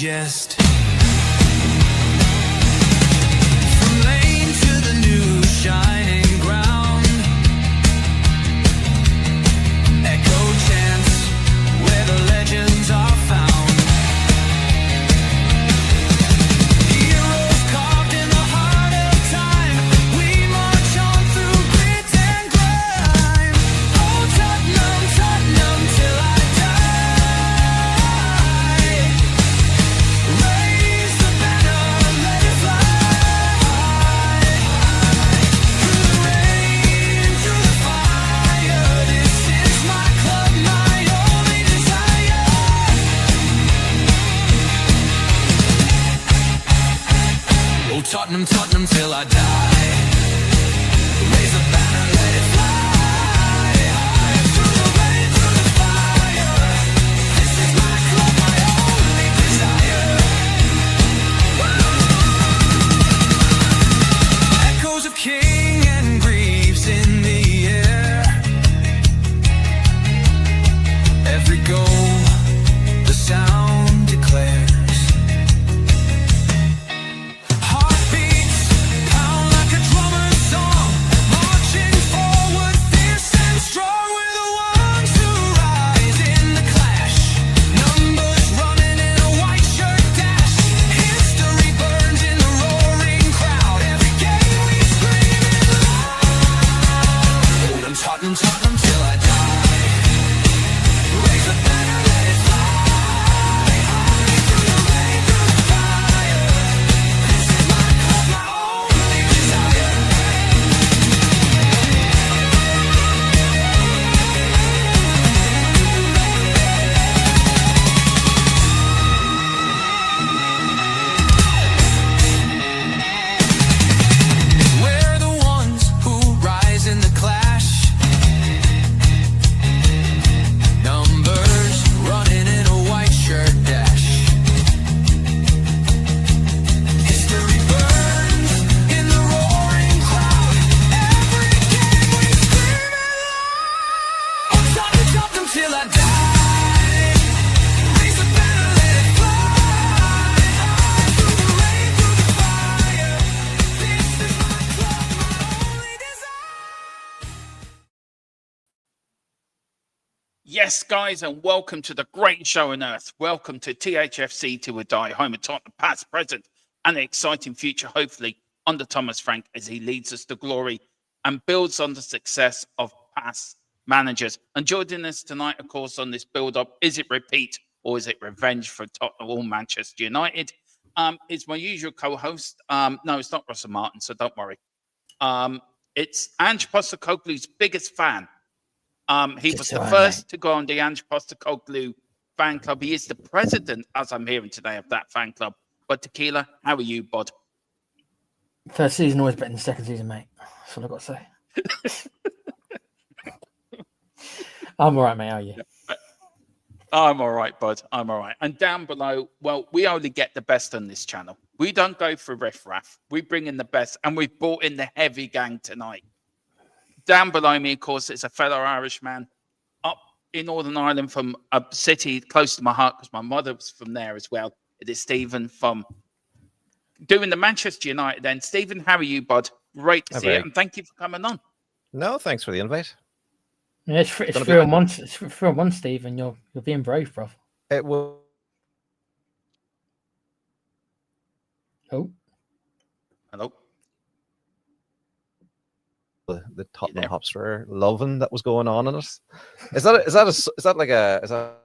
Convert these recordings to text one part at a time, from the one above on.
digest. From lane to the new shining ground, echo chants where the legends are found. Heroes carved in the heart of time, we march on through grit and grime. Oh Tottenham, Tottenham till I die. Raise the banner, let it fly. Through the rain, through the fire, this is my club, my only desire. Oh Tottenham, Tottenham till I die. Raise the banner, let it fly. Through the rain, through the fire, this is my club, my only desire. Echoes of King and Greaves in the air. Every goal, the sound declares. Heartbeats pound like a drummer's song, marching forward, fierce and strong. We're the ones who rise in the clash. Numbers running in a white shirt dash. History burns in the roaring crowd. Every game we scream it loud. I'm Tottenham, Tottenham till I die. Raise the banner, let it fly. Through the rain, through the fire, this is my club, my only desire. We're the ones who rise in the clash. Numbers running in a white shirt dash. History burns in the roaring crowd. Every game we scream it loud. I'm Tottenham, Tottenham till I die. Raise the banner, let it fly. Through the rain, through the fire, this is my club, my only desire. Yes, guys, and welcome to the great show on earth. Welcome to THFC Till We Die, home of Tottenham, past, present, and an exciting future, hopefully, under Thomas Frank as he leads us to glory and builds on the success of past managers. And joining us tonight, of course, on this build-up, is it repeat or is it revenge for Tottenham or Manchester United? It's my usual co-host. No, it's not Russell Martin, so don't worry. It's Ange Postecoglou's biggest fan. He was the first to go on the Ange Postecoglou fan club. He is the president, as I'm hearing today, of that fan club. But Tequila, how are you, bud? First season always better than second season, mate. That's all I've got to say. I'm all right, mate. How are you? I'm all right, bud. I'm all right. And down below, well, we only get the best on this channel. We don't go for riff-raff. We bring in the best, and we've brought in the heavy gang tonight. Down below me, of course, is a fellow Irishman up in Northern Ireland from a city close to my heart because my mother was from there as well. It is Stephen from doing the Manchester United. Then, Stephen, how are you, bud? Great to see you, and thank you for coming on. No, thanks for the invite. Yeah, it's 3-on-1. It's 3-on-1, Steve, and you're being brave, bro. It will. Oh, hello. The Tottenham Hotspur loving that was going on in it. Is that like a?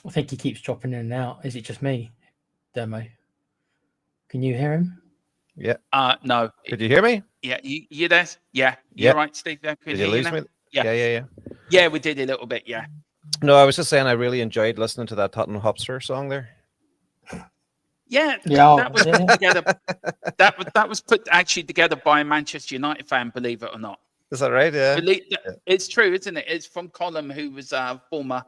I think he keeps dropping in and out. Is it just me, Demo? Can you hear him? Yeah. No. Did you hear me? Yeah, you there? Yeah. You're right, Steve. Did you lose me? Yeah. Yeah, we did a little bit. Yeah. No, I was just saying I really enjoyed listening to that Tottenham Hotspur song there. Yeah, that was put together. That was put actually together by a Manchester United fan, believe it or not. Is that right? Yeah. It's true, isn't it? It's from Colin, who was a former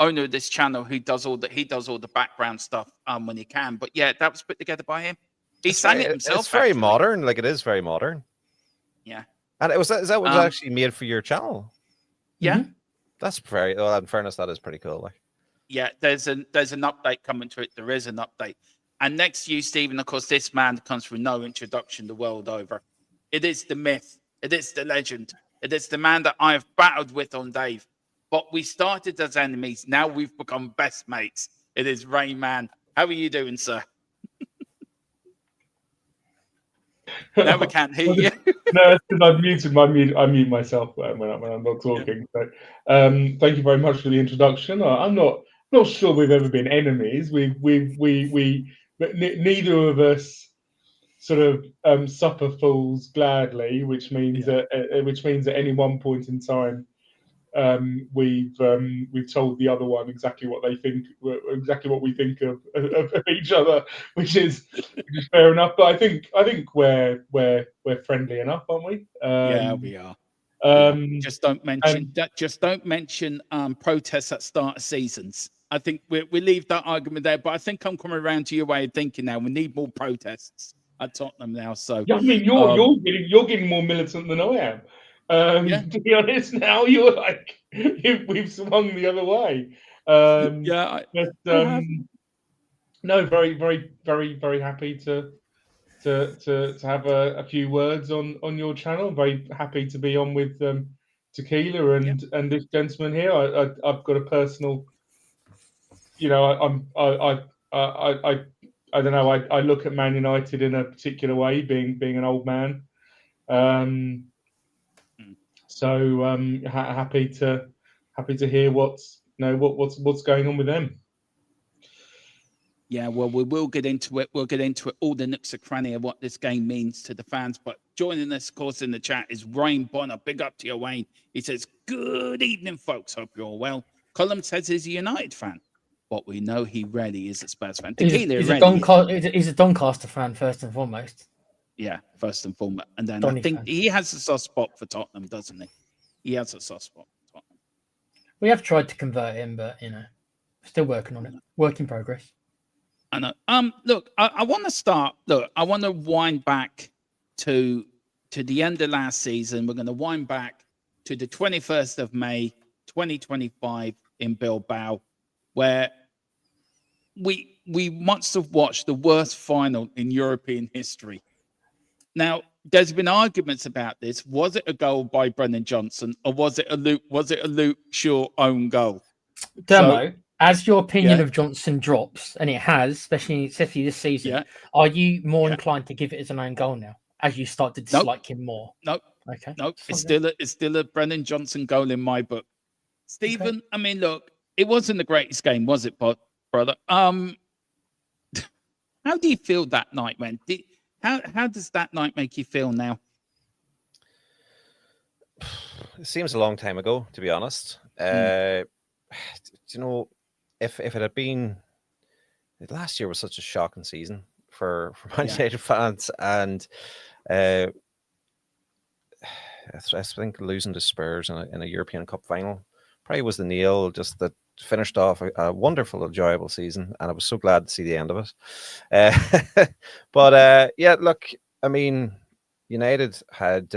owner of this channel, who does all the background stuff when he can. But yeah, that was put together by him. He sang it himself. It's very modern. Like, it is very modern. Yeah. And is that what was actually made for your channel? Yeah. Mm-hmm. That's very, well, in fairness, that is pretty cool. Like, Yeah, there's an update coming to it. There is an update. And next to you, Stephen, of course, this man comes from no introduction the world over. It is the myth. It is the legend. It is the man that I have battled with on Dave. But we started as enemies. Now we've become best mates. It is Rayman. How are you doing, sir? Now we can't hear you. No, it's because I've muted I mute myself when I'm not talking. So, thank you very much for the introduction. I'm not sure we've ever been enemies. But neither of us sort of suffer fools gladly, which means that at any one point in time, we've told the other one exactly what they think, exactly what we think of each other, which is fair enough. But I think we're friendly enough, aren't we? Yeah, we are. Just don't mention that. Just don't mention protests at start of seasons. I think we leave that argument there. But I think I'm coming around to your way of thinking now. We need more protests at Tottenham now. So yeah, I mean, you're getting more militant than I am. To be honest, now you're like we've swung the other way. No, very, very, very, very happy to have a few words on your channel. Very happy to be on with Tequila and this gentleman here. I've got a personal, you know, I don't know. I look at Man United in a particular way, being an old man. So happy to hear what's going on with them. Yeah, well, we will get into it. We'll get into it, all the nooks and cranny of what this game means to the fans. But joining us, of course, in the chat is Wayne Bonner. Big up to you, Wayne. He says, "Good evening, folks. Hope you're all well." Colum says he's a United fan, but we know he really is a Spurs fan. He's a Doncaster fan, first and foremost. Yeah, first and foremost. And then I think he has a soft spot for Tottenham, doesn't he? He has a soft spot for Tottenham. We have tried to convert him, but, still working on it. Work in progress. I know. Look, I want to start. Look, I want to wind back to the end of last season. We're going to wind back to the 21st of May, 2025 in Bilbao, where we must have watched the worst final in European history. Now, there's been arguments about this. Was it a goal by Brennan Johnson, or was it a Luke Shaw own goal? Demo. As your opinion of Johnson drops, and it has, especially this season, are you more inclined to give it as an own goal now, as you start to dislike him more? Nope. Okay. Nope. It's still a Brennan Johnson goal in my book. Stephen, I mean, look, it wasn't the greatest game, was it, brother? How do you feel that night, man? How does that night make you feel now? It seems a long time ago, to be honest. You know, if it had been last year was such a shocking season for Man United fans, and I think losing to Spurs in a European Cup final probably was the nail. Just that finished off a wonderful, enjoyable season, and I was so glad to see the end of it. But look, I mean, United had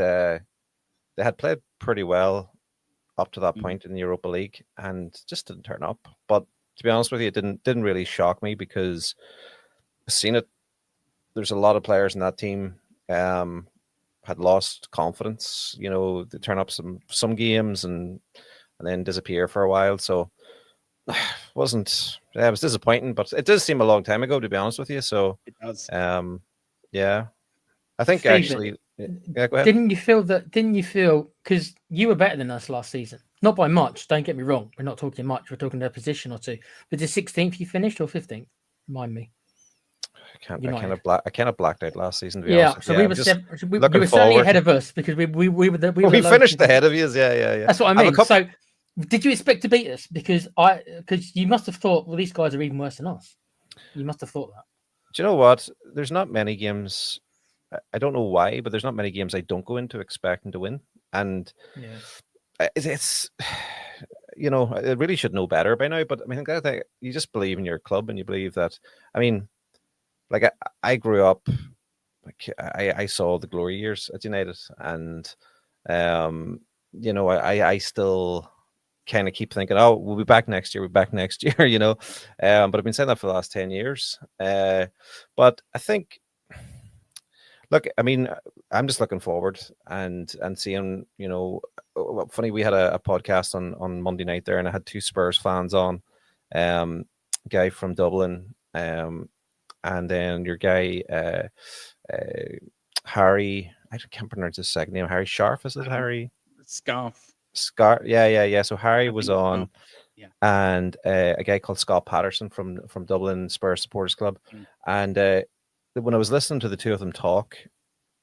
played pretty well up to that point in the Europa League, and just didn't turn up. But to be honest with you, it didn't really shock me, because I've seen it. There's a lot of players in that team had lost confidence. You know, they turn up some games and then disappear for a while. So it was disappointing, but it does seem a long time ago, to be honest with you. So it does. I think Stephen, actually. Yeah, go ahead. Didn't you feel because you were better than us last season? Not by much, don't get me wrong. We're not talking much. We're talking a position or two. But the 16th you finished or 15th? Remind me. I kind of blacked out last season, to be honest. So we were certainly ahead of us, because we finished ahead of you. Yeah. That's what I mean. So did you expect to beat us? Because you must have thought, well, these guys are even worse than us. You must have thought that. Do you know what? There's not many games. I don't know why, but there's not many games I don't go into expecting to win. And it's, you know, I really should know better by now. But I mean, you just believe in your club, and you believe that. I mean, like I grew up, like I saw the glory years at United, and you know, I still kind of keep thinking, oh, we'll be back next year, we'll be back next year, you know. But I've been saying that for the last 10 years. But I think, look, I mean, I'm just looking forward and seeing, you know, funny, we had a podcast on Monday night there, and I had 2 Spurs fans on, guy from Dublin, and then your guy, Harry, I can't pronounce his second name, Harry Sharf, is it Harry? Scarf. Yeah. So Harry was on, so. Yeah. and a guy called Scott Patterson from Dublin Spurs Supporters Club. And when I was listening to the 2 of them talk,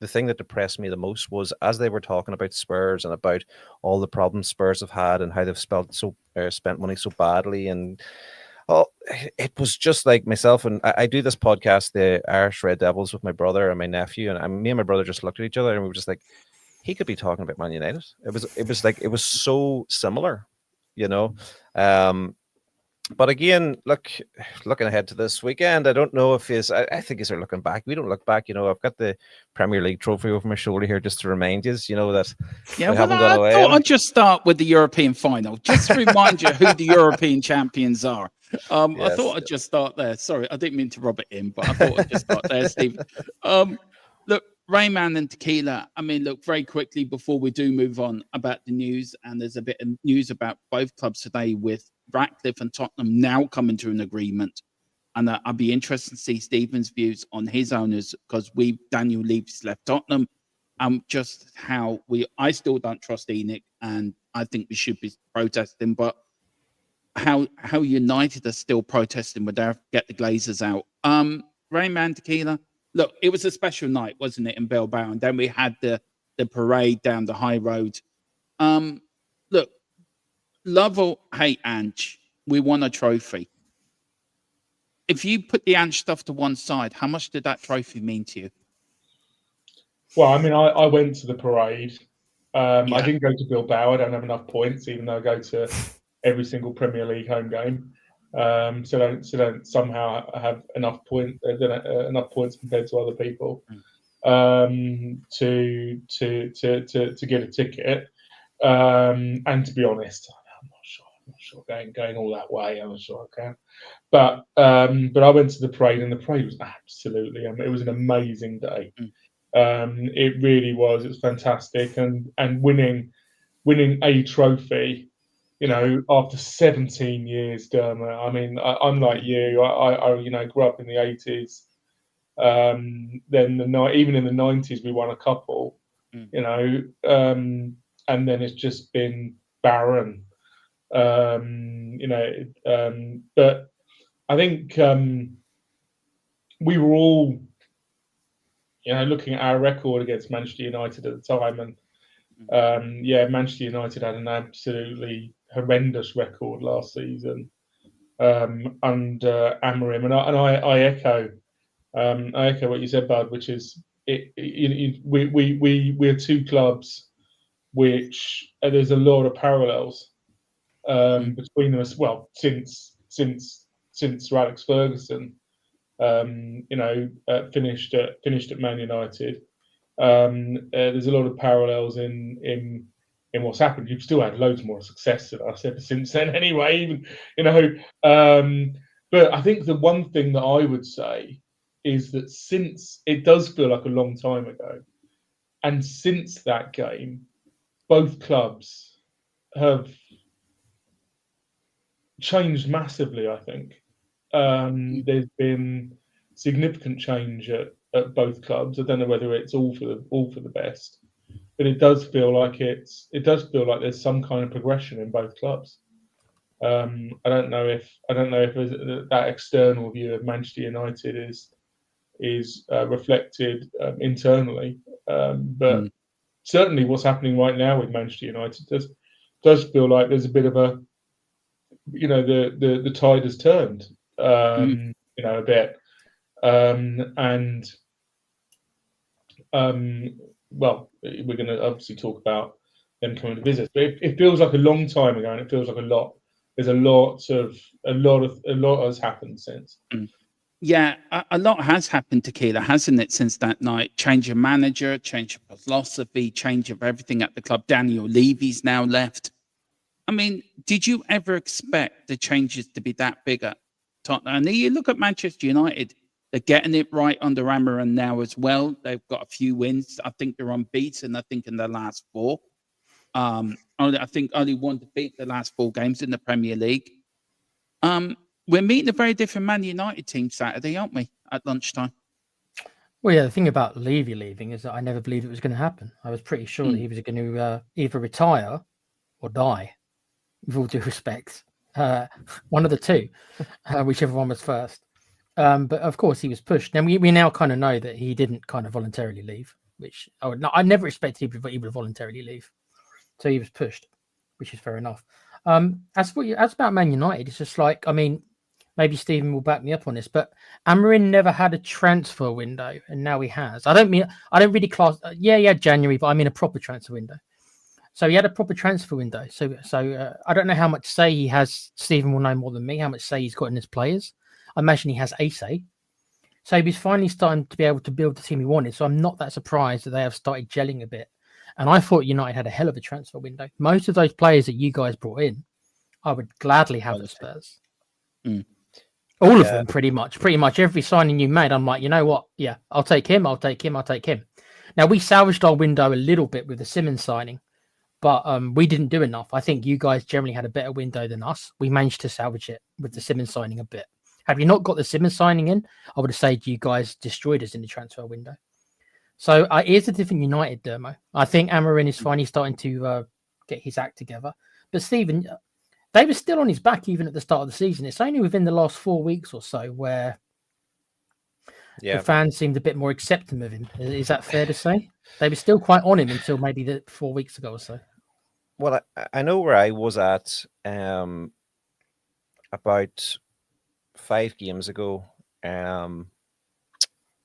the thing that depressed me the most was as they were talking about Spurs and about all the problems Spurs have had and how they've spent money so badly, and it was just like myself, and I do this podcast, the Irish Red Devils, with my brother and my nephew, and me and my brother just looked at each other and we were just like, he could be talking about Man United. It was so similar, you know. But again, looking ahead to this weekend, I don't know if I think he's looking back. We don't look back, you know. I've got the Premier League trophy over my shoulder here just to remind you, you know, that we haven't gone away. I thought I'd just start with the European final, just to remind you who the European champions are. Yes. I thought I'd just start there. Sorry, I didn't mean to rub it in, but I thought I'd just start there, Steve. Look, Rayman and Tequila, I mean, look, very quickly before we do move on about the news, and there's a bit of news about both clubs today with Ratcliffe and Tottenham now coming to an agreement. And I'd be interested to see Stephen's views on his owners, because Daniel Levy's left Tottenham, just how I still don't trust Enoch, and I think we should be protesting, but how United are still protesting would get the Glazers out. Rayman, Tequila, look, it was a special night, wasn't it, in Bilbao? And then we had the parade down the high road. Look, love or hate Ange, we won a trophy. If you put the Ange stuff to one side, how much did that trophy mean to you? Well, I mean, I went to the parade. I didn't go to Bilbao. I don't have enough points, even though I go to every single Premier League home game. So don't somehow have enough points compared to other people to get a ticket. And to be honest, I'm not sure going all that way. I'm not sure I can. But I went to the parade, and the parade was absolutely. It was an amazing day. It really was. It was fantastic, and winning a trophy. You know, after 17 years, Dermot. I mean, I'm like you. I grew up in the 80s. Then even in the 90s, we won a couple. You know, and then it's just been barren. You know, but I think we were all, you know, looking at our record against Manchester United at the time, and Manchester United had an absolutely horrendous record last season under Amorim, and I echo what you said, Bud, which is we're 2 clubs which there's a lot of parallels between them as well since Sir Alex Ferguson finished at Man United. There's a lot of parallels in what's happened. You've still had loads more success than us ever since then anyway, even, you know. But I think the one thing that I would say is that since it does feel like a long time ago, and since that game, both clubs have changed massively, I think. There's been significant change at both clubs. I don't know whether it's all for the best, but it does feel like there's some kind of progression in both clubs. I don't know if that external view of Manchester United is reflected internally, but certainly what's happening right now with Manchester United does feel like there's a bit of a, you know, the tide has turned, you know, a bit, well, we're going to obviously talk about them coming to visit, but it feels like a long time ago, and it feels like a lot. There's a lot has happened since. Yeah, a lot has happened, Tequila, hasn't it, since that night? Change of manager, change of philosophy, change of everything at the club. Daniel Levy's now left. I mean, did you ever expect the changes to be that big at Tottenham? And then you look at Manchester United, they're getting it right under Amarin now as well. They've got a few wins. I think they're unbeaten, I think, in the last 4. I think only one defeat the last 4 games in the Premier League. We're meeting a very different Man United team Saturday, aren't we, at lunchtime? Well, yeah, the thing about Levy leaving is that I never believed it was going to happen. I was pretty sure that he was going to either retire or die, with all due respect. One of the two, whichever one was first. But of course, he was pushed. And we now kind of know that he didn't kind of voluntarily leave, which I never expected he would voluntarily leave. So he was pushed, which is fair enough. As about Man United, it's just like, I mean, maybe Stephen will back me up on this, but Amarin never had a transfer window, and now he has. I don't really class. Yeah, he had January, but I mean a proper transfer window. So he had a proper transfer window. So I don't know how much say he has. Stephen will know more than me how much say he's got in his players. I imagine he has a say. So he's finally starting to be able to build the team he wanted. So I'm not that surprised that they have started gelling a bit. And I thought United had a hell of a transfer window. Most of those players that you guys brought in, I would gladly have at Spurs. All of them, pretty much. Pretty much every signing you made, I'm like, you know what? Yeah, I'll take him. I'll take him. I'll take him. Now, we salvaged our window a little bit with the Simmons signing, but we didn't do enough. I think you guys generally had a better window than us. We managed to salvage it with the Simmons signing a bit. Had we not got the Simmons signing in, I would have said you guys destroyed us in the transfer window. So here's a different United, Dermo. I think Amarin is finally starting to get his act together. But Stephen, they were still on his back even at the start of the season. It's only within the last 4 weeks or so where the fans seemed a bit more accepting of him. Is that fair to say? They were still quite on him until maybe 4 weeks ago or so. Well, I know where I was at about 5 games ago.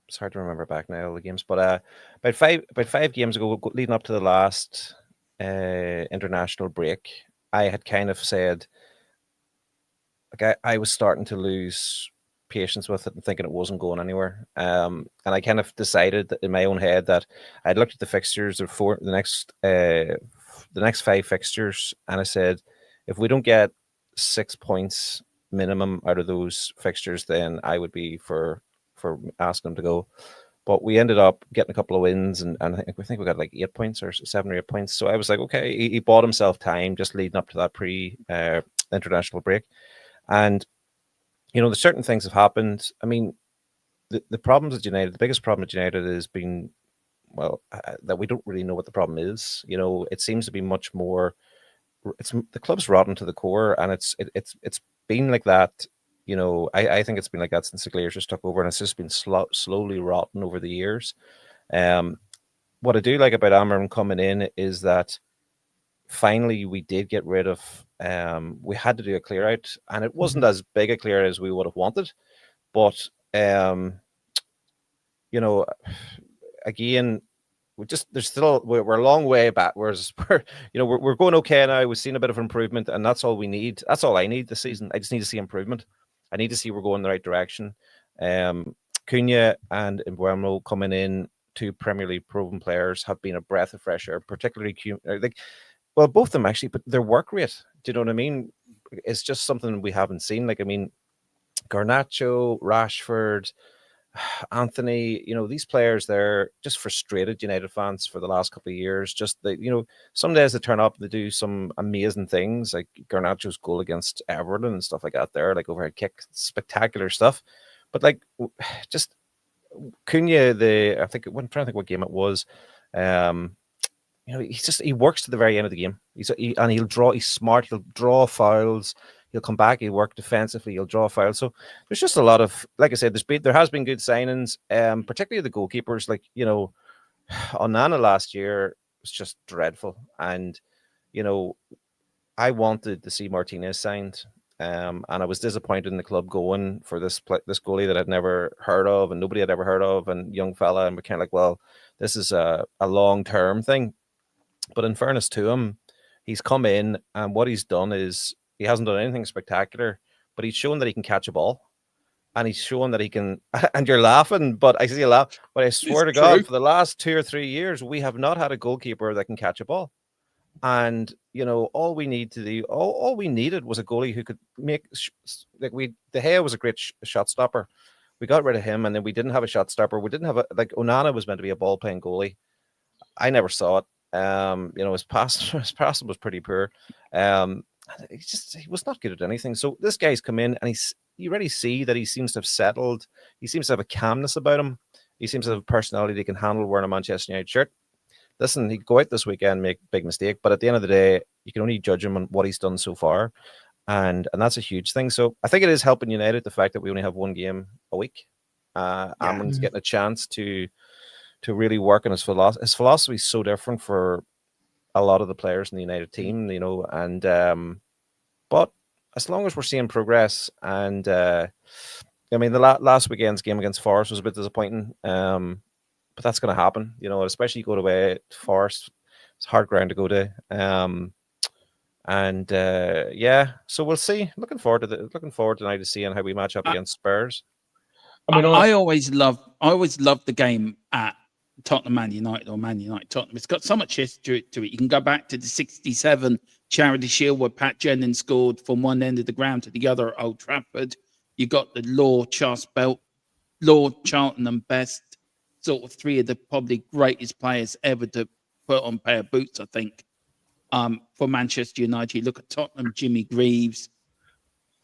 It's hard to remember back now all the games, but about five games ago, leading up to the last international break, I had kind of said, like, I was starting to lose patience with it and thinking it wasn't going anywhere. And I kind of decided that in my own head that I'd looked at the fixtures of the next 5 fixtures, and I said, if we don't get 6 points minimum out of those fixtures, then I would be for asking them to go. But we ended up getting a couple of wins, and I think we got like 8 points or 7 or 8 points. So I was like, okay, he bought himself time just leading up to that pre-international break. And, you know, there's certain things have happened. I mean, the problems at United, the biggest problem at United has been, well, that we don't really know what the problem is. You know, it seems to be much more, the club's rotten to the core, and it's been like that. You know, I think it's been like that since the Glazers took over, and it's just been slowly rotten over the years. What I do like about Amarin coming in is that finally we did get rid of, we had to do a clear out, and it wasn't as big a clear as we would have wanted. But, you know, again, we're a long way back. Whereas we're going okay now. We've seen a bit of improvement, and that's all we need. That's all I need this season. I just need to see improvement. I need to see we're going in the right direction. Cunha and Mbeumo coming in, 2 Premier League proven players, have been a breath of fresh air, particularly both of them actually, but their work rate, do you know what I mean? It's just something we haven't seen. Like, I mean, Garnacho, Rashford, Anthony, you know, these players, they're just frustrated United fans for the last couple of years. Just some days they turn up and they do some amazing things, like Garnacho's goal against Everton and stuff like that there, like overhead kick, spectacular stuff. But like, just Cunha, I'm trying to think what game it was. You know, he works to the very end of the game. He's smart, he'll draw fouls. He'll come back. He'll work defensively. He'll draw fouls. So there's just a lot of, like I said, there has been good signings, particularly the goalkeepers. Like, you know, Onana last year was just dreadful, and you know, I wanted to see Martinez signed, and I was disappointed in the club going for this goalie that I'd never heard of and nobody had ever heard of, and young fella, and we're kind of like, well, this is a long-term thing. But in fairness to him, he's come in, and what he's done is, he hasn't done anything spectacular, but he's shown that he can catch a ball, and he's shown that he can. And you're laughing, but I see you laugh. But I swear to God, for the last 2 or 3 years, we have not had a goalkeeper that can catch a ball. And all we need to do, all we needed was a goalie who could make De Gea was a great shot stopper. We got rid of him, and then we didn't have a shot stopper. We didn't have Onana was meant to be a ball playing goalie. I never saw it. His passing was pretty poor. He was not good at anything. So this guy's come in, and you already see that he seems to have settled. He seems to have a calmness about him. He seems to have a personality that can handle wearing a Manchester United shirt. Listen, he'd go out this weekend, make a big mistake, but at the end of the day, you can only judge him on what he's done so far, and that's a huge thing. So I think it is helping United, the fact that we only have one game a week. Amman's getting a chance to really work on his philosophy. His philosophy is so different for a lot of the players in the United team, and but as long as we're seeing progress, and the last weekend's game against Forest was a bit disappointing. But that's going to happen, especially you go away to Forest. It's hard ground to go to. So we'll see. Looking forward tonight to seeing how we match up against Spurs. I always love the game at Tottenham Man United or Man United Tottenham. It's got so much history to it. You can go back to the '67 Charity Shield where Pat Jennings scored from one end of the ground to the other at Old Trafford. You got the Law, Charles Belt, Law, Charlton and Best. Sort of three of the probably greatest players ever to put on a pair of boots, I think, for Manchester United. You look at Tottenham, Jimmy Greaves.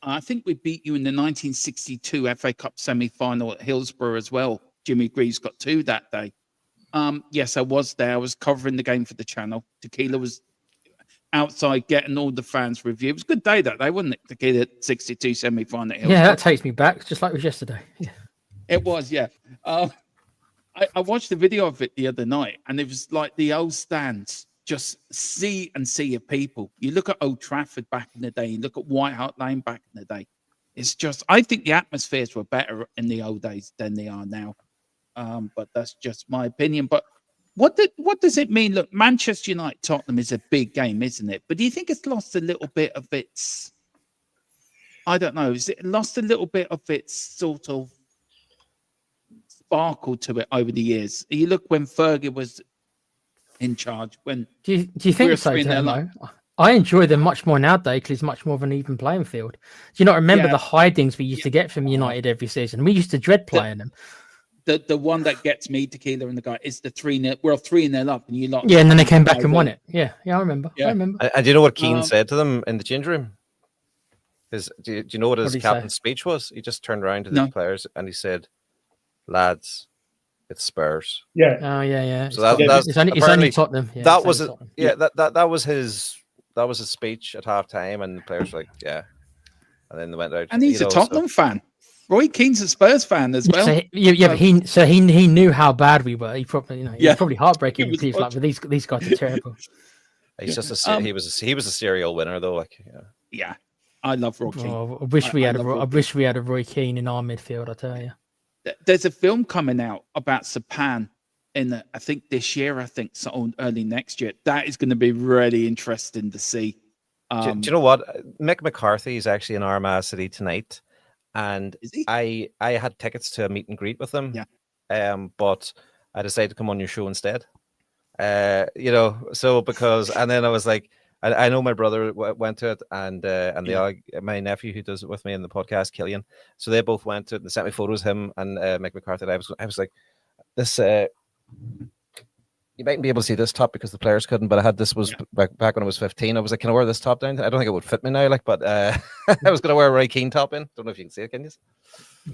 I think we beat you in the 1962 FA Cup semi-final at Hillsborough as well. Jimmy Greaves got 2 that day. Yes, I was there. I was covering the game for the channel. Tequila was outside getting all the fans' review. It was a good day that day, wasn't it? Tequila 62 semi-final at Hillsborough. Yeah, that takes me back, just like it was yesterday. Yeah. It was, yeah. I watched the video of it the other night, and it was like the old stands, just sea of people. You look at Old Trafford back in the day, you look at White Hart Lane back in the day. It's just, I think the atmospheres were better in the old days than they are now. But that's just my opinion. But what does it mean? Look, Manchester United Tottenham is a big game, isn't it? But do you think it's lost a little bit of its, I don't know, is it lost a little bit of its sort of sparkle to it over the years? You look when Fergie was in charge. When do you think so, Demo? I enjoy them much more nowadays because it's much more of an even playing field. Do you not remember the hidings we used to get from United every season? We used to dread playing them. The one that gets me, Tequila and the guy, is the 3-0. We're 3-0 up, and you lot. Yeah, and then they came back and won it. Yeah, I remember. Yeah. I remember. And do you know what Keane said to them in the change room? Do you know what his captain's speech was? He just turned around to the players and he said, "Lads, it's Spurs." Yeah. Oh yeah. So it's only Tottenham. Yeah, that was it. Yeah, that was his speech at halftime, and the players were like, "Yeah," and then they went out. And he's a Tottenham fan. Roy Keane's a Spurs fan as well. But he knew how bad we were. He probably he was probably heartbreaking. He was like, but these guys are terrible. He's just he was a serial winner though. Yeah. I love Roy Keane. Oh, I wish we had a Roy Keane in our midfield. I tell you. There's a film coming out about Sapan in I think this year. So early next year. That is going to be really interesting to see. Do you know what? Mick McCarthy is actually in Armagh City tonight, and I had tickets to a meet and greet with him. Yeah. But I decided to come on your show instead. So because and then I was like. I know my brother went to it, and my nephew who does it with me in the podcast, Killian. So they both went to it and sent me photos, him and Mick McCarthy. I was like, this. You mightn't be able to see this top because the players couldn't, but I had this back when I was 15. I was like, can I wear this top down? I don't think it would fit me now, but I was going to wear a Roy Keane top in. Don't know if you can see it, can you?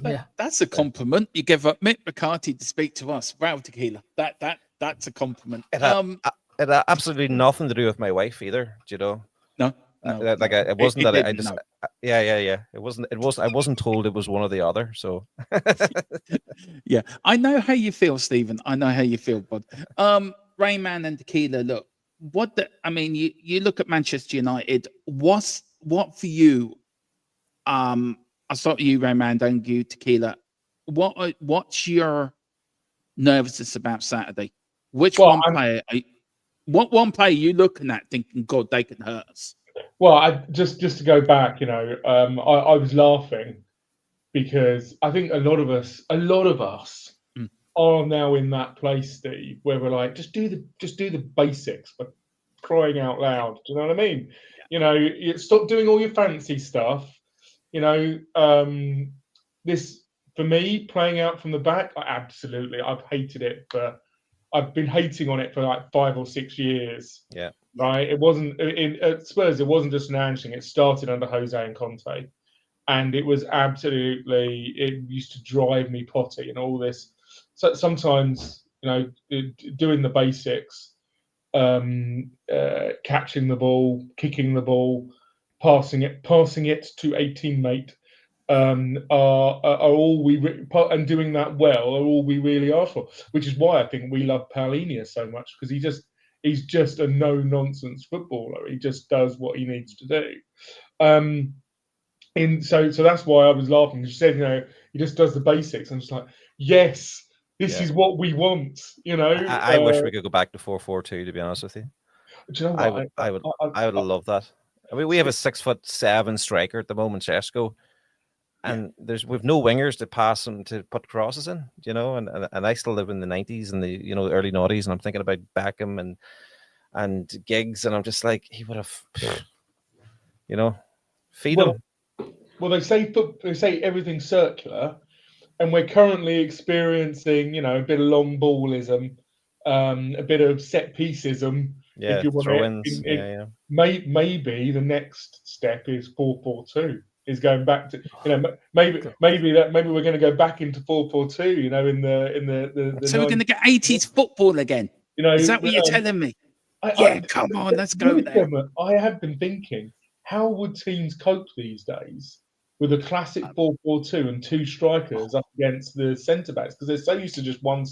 Yeah, that's a compliment. You give up Mick McCarthy to speak to us. Wow, Tequila. That's a compliment. It had absolutely nothing to do with my wife either. Do you know? No. It wasn't that I just. Yeah. It wasn't. I wasn't told it was one or the other. So. Yeah, I know how you feel, Stephen. I know how you feel, bud. Rayman and Tequila. Look, you look at Manchester United. What for you? I'll start with you, Rayman. Don't you, Tequila? What's your nervousness about Saturday? What one player are you looking at thinking, God, they can hurt us? Well, just to go back, I was laughing because I think a lot of us are now in that place, Steve, where we're like, just do the basics, for crying out loud. Do you know what I mean? You know, you stop doing all your fancy stuff. You know, this for me playing out from the back. I've hated it I've been hating on it for like 5 or 6 years. Yeah. Right. It wasn't at Spurs. It wasn't just an anshing. It started under Jose and Conte, and it was absolutely. It used to drive me potty and all this. So sometimes, you know, doing the basics, catching the ball, kicking the ball, passing it to a teammate, are all and doing that well are all we really ask for. Which is why I think we love Paulinho so much, because he's just a no nonsense footballer. He just does what he needs to do. So that's why I was laughing. You said, you know, he just does the basics. I'm just like, yes, this is what we want. You know, I wish we could go back to 4-4-2. To be honest with you, do you know what? I would love that. I mean, we have a 6'7" striker at the moment, Šeško, and we've no wingers to pass him to put crosses in. You know, and I still live in the 90s and the early noughties, and I'm thinking about Beckham and Giggs, and I'm just like, he would have, feed him. Well, they say everything's circular, and we're currently experiencing, a bit of long ballism, a bit of set pieceism. Yeah, if you want throw-ins. Maybe the next step is 4-4-2. Is going back to maybe we're going to go back into 4-4-2. In the so we're going to get 80s football again. Is that what you're telling me? Come on, let's go there. I have been thinking, how would teams cope these days with a classic 4-4-2 and 2 strikers up against the centre backs, because they're so used to just one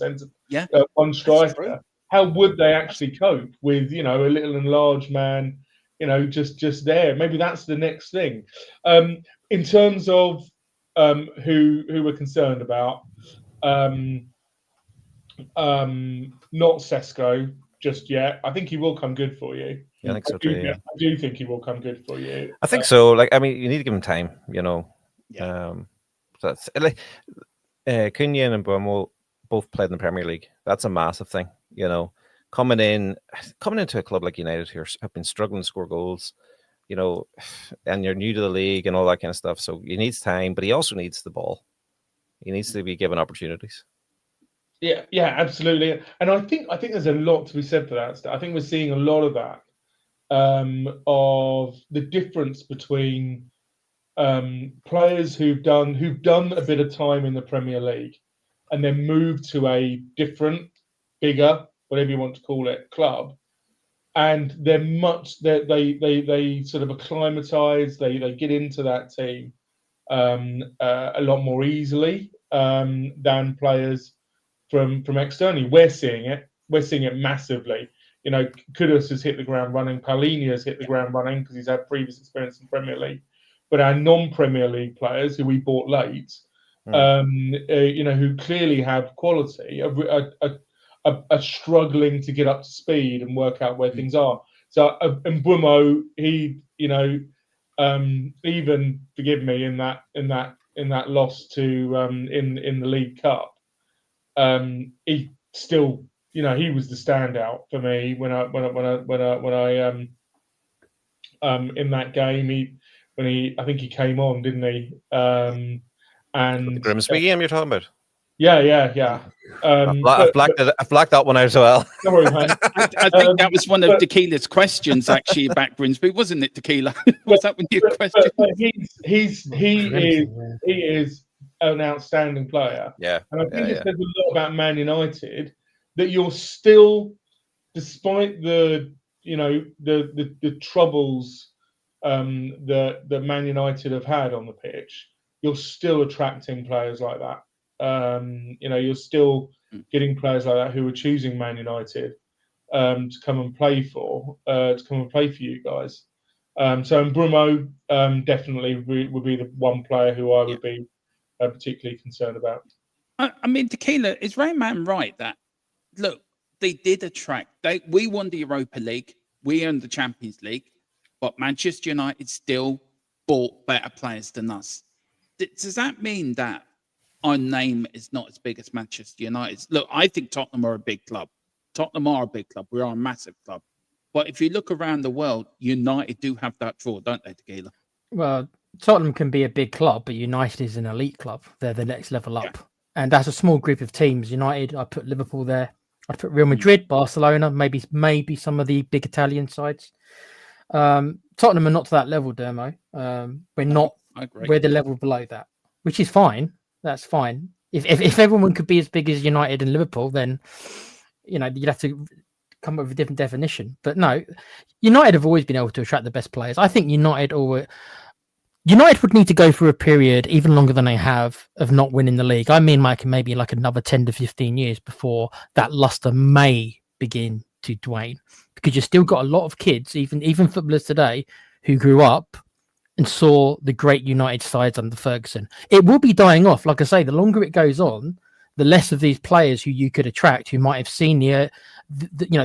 one striker? How would they actually cope with a little and large man? Just there. Maybe that's the next thing. In terms of who we're concerned about, not Sesko just yet. I think he will come good for you. Yeah, I think so too. Yeah. I do think he will come good for you. I think so. You need to give him time. Yeah. So that's Cunha and Mbeumo both played in the Premier League. That's a massive thing. Coming into a club like United who have been struggling to score goals, and you're new to the league and all that kind of stuff. So he needs time, but he also needs the ball. He needs to be given opportunities. Yeah, absolutely. And I think there's a lot to be said for that. I think we're seeing a lot of that, of the difference between players who've done a bit of time in the Premier League and then moved to a different, bigger, whatever you want to call it, club, and they sort of acclimatise, they get into that team a lot more easily than players from externally. We're seeing it massively. Kudus has hit the ground running. Paulinho has hit the ground running because he's had previous experience in Premier League. But our non-Premier League players who we bought late, who clearly have quality, are struggling to get up to speed and work out where things are. So, Mbeumo, he, even forgive me in that loss to in the League Cup, he still, he was the standout for me when I in that game. I think he came on, didn't he? And the Grimsby game you're talking about. Yeah. I've blacked that one out as well. Don't worry, man. I think that was one of Tequila's questions, actually, about Grimsby, wasn't it, Tequila? Was that one of your questions? He is an outstanding player. Yeah. And I think it says a lot about Man United that you're still, despite the troubles that Man United have had on the pitch, you're still attracting players like that. You're still getting players like that who are choosing Man United to come and play for you guys. So Mbeumo definitely would be the one player who I would be particularly concerned about. I mean, Tequila, is Rayman right that, look, they did attract, we won the Europa League, we earned the Champions League, but Manchester United still bought better players than us. Does that mean that our name is not as big as Manchester United's? Look, I think Tottenham are a big club. We are a massive club. But if you look around the world, United do have that draw, don't they, Tequila? Well, Tottenham can be a big club, but United is an elite club. They're the next level up. Yeah. And that's a small group of teams. United, I put Liverpool there. I'd put Real Madrid, Barcelona, maybe some of the big Italian sides. Tottenham are not to that level, Dermo. We're not. I agree. We're the level below that, which is fine. That's fine. If everyone could be as big as United and Liverpool, then you'd have to come up with a different definition. But no, United have always been able to attract the best players. I think United would need to go through a period even longer than they have of not winning the league. I mean, maybe another 10 to 15 years before that luster may begin to wane, because you've still got a lot of kids, even footballers today, who grew up and saw the great United sides under Ferguson. It will be dying off. Like I say, the longer it goes on, the less of these players who you could attract, who might have seen the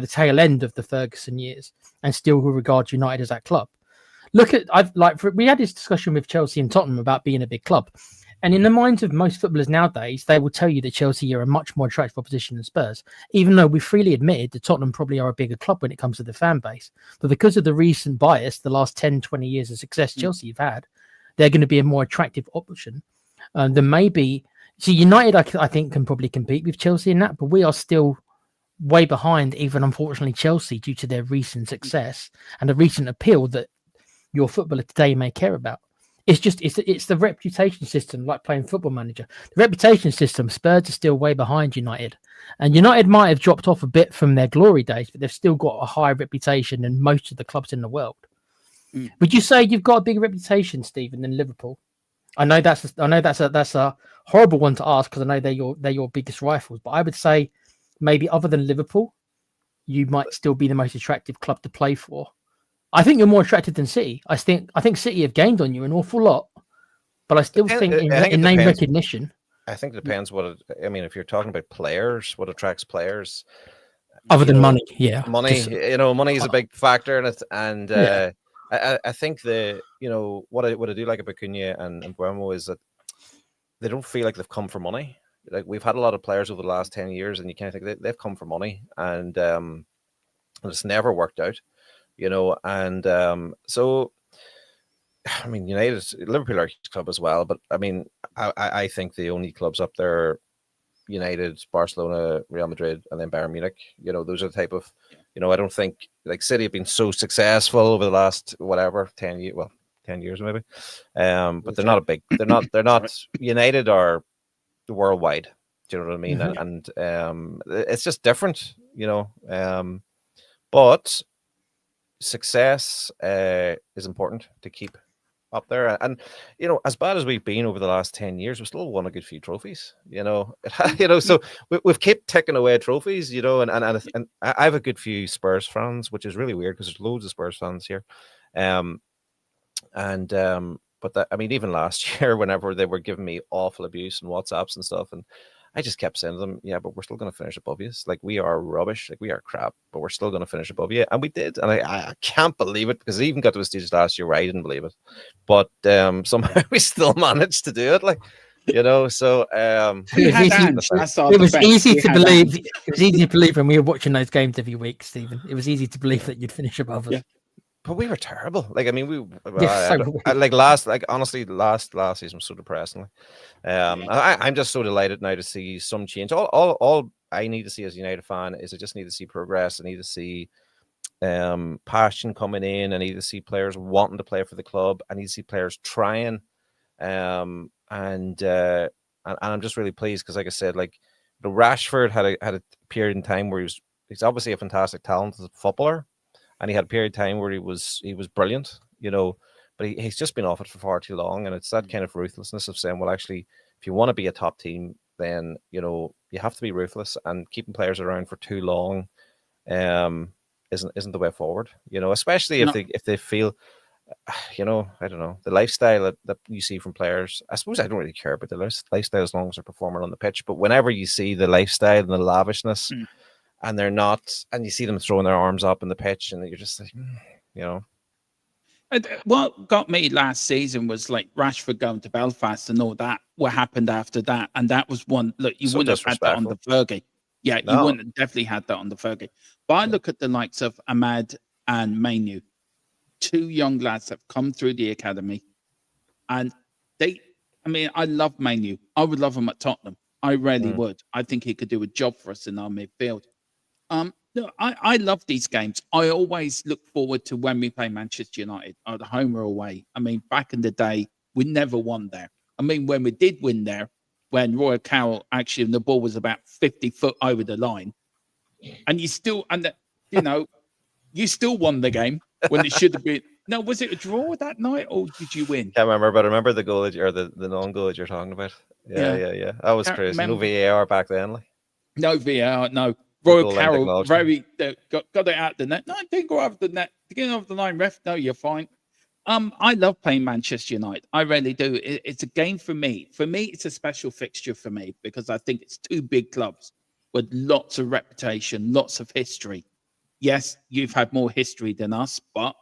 tail end of the Ferguson years and still will regard United as that club. We had this discussion with Chelsea and Tottenham about being a big club, and in the minds of most footballers nowadays, they will tell you that Chelsea are a much more attractive opposition than Spurs, even though we freely admitted that Tottenham probably are a bigger club when it comes to the fan base. But because of the recent bias, the last 10, 20 years of success Chelsea have had, they're going to be a more attractive option than maybe. See, United, I think, can probably compete with Chelsea in that, but we are still way behind, even unfortunately Chelsea, due to their recent success and the recent appeal that your footballer today may care about. It's the reputation system, like playing Football Manager. The reputation system, Spurs are still way behind United. And United might have dropped off a bit from their glory days, but they've still got a higher reputation than most of the clubs in the world. Would you say you've got a bigger reputation, Stephen, than Liverpool? I know that's a horrible one to ask, because I know they're your biggest rivals, but I would say maybe other than Liverpool, you might still be the most attractive club to play for. I think you're more attractive than City. I think City have gained on you an awful lot, but I still think in name recognition. I think it depends if you're talking about players, what attracts players. Other than money, yeah. Money is a big factor in it. And I think what I do like about Cunha and Buemo is that they don't feel like they've come for money. Like, we've had a lot of players over the last 10 years, and you kind of think they've come for money, and it's never worked out. So United, Liverpool are a huge club as well, but I think the only clubs up there are United, Barcelona, Real Madrid, and then Bayern Munich. Those are the type of, I don't think, like, City have been so successful over the last 10 years, 10 years maybe, but they're not United are worldwide. Do you know what I mean? Mm-hmm. And it's just different, but success is important to keep up there. And as bad as we've been over the last 10 years, we still won a good few trophies. So we've kept ticking away trophies. And I have a good few Spurs fans, which is really weird because there's loads of Spurs fans here. But even last year, whenever they were giving me awful abuse and WhatsApps and stuff, and I just kept saying to them, yeah, but we're still going to finish above you. Like, we are rubbish. Like, we are crap, but we're still going to finish above you. And we did. And I can't believe it, because I even got to a stage last year where I didn't believe it. But somehow we still managed to do it. Like, so it was easy to believe. It was easy to believe when we were watching those games every week, Stephen. It was easy to believe that you'd finish above us. Yeah. But we were terrible. Like, honestly, last season was so depressing. I'm just so delighted now to see some change. All I need to see as a United fan is I just need to see progress. I need to see passion coming in. I need to see players wanting to play for the club. I need to see players trying. And I'm just really pleased, because, like I said, Rashford had a period in time where he's obviously a fantastic talent as a footballer. And he had a period of time where he was brilliant, but he's just been off it for far too long. And it's that kind of ruthlessness of saying, well, actually, if you want to be a top team, then, you have to be ruthless, and keeping players around for too long isn't the way forward, especially if they feel, I don't know, the lifestyle that you see from players. I suppose I don't really care about the lifestyle as long as they're performing on the pitch. But whenever you see the lifestyle and the lavishness, and they're not, and you see them throwing their arms up in the pitch, and you're just like, What got me last season was Rashford going to Belfast and all that. What happened after that? And that was one. Look, you wouldn't have had that on the Fergie. Yeah, you wouldn't have definitely had that on the Fergie. But I look at the likes of Ahmad and Manu, 2 young lads that have come through the academy, and I love Manu. I would love him at Tottenham. I really would. I think he could do a job for us in our midfield. No, I love these games. I always look forward to when we play Manchester United, either home or away. I mean, back in the day, we never won there. I mean, when we did win there, when Roy Carroll actually, the ball was about 50 foot over the line, and you still won the game when it should have been. No, was it a draw that night or did you win? Can't remember, but I remember the goal or the non-goal that you're talking about. Yeah. That was Can't crazy. remember. No VAR back then. Like. No VAR, no. Royal Goal line Carroll technology. got it out the net. No, didn't go over the net. To get over the line, ref. No, you're fine. I love playing Manchester United. I really do. It's a game for me. For me, it's a special fixture for me because I think it's 2 big clubs with lots of reputation, lots of history. Yes, you've had more history than us, but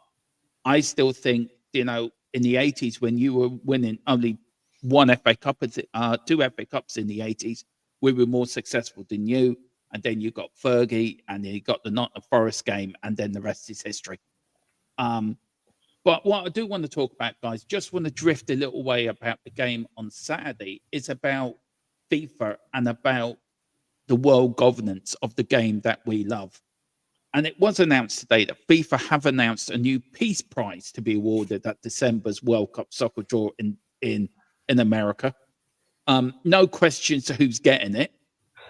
I still think, in the 80s when you were winning only 1 FA Cup, 2 FA Cups in the 80s, we were more successful than you. And then you got Fergie, and then you got the Nottingham Forest game, and then the rest is history. But what I do want to talk about, guys, just want to drift a little way about the game on Saturday, is about FIFA and about the world governance of the game that we love. And it was announced today that FIFA have announced a new peace prize to be awarded at December's World Cup soccer draw in America. No questions to who's getting it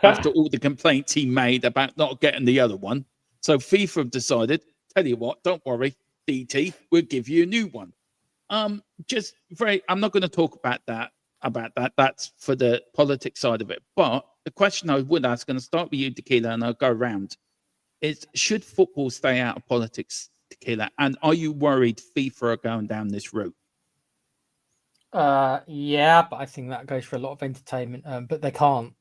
after all the complaints he made about not getting the other one. So FIFA have decided, tell you what, don't worry, DT, we'll give you a new one. I'm not going to talk about that. That's for the politics side of it. But the question I would ask, going to start with you, Tequila, and I'll go around, is should football stay out of politics, Tequila? And are you worried FIFA are going down this route? Yeah, but I think that goes for a lot of entertainment. But they can't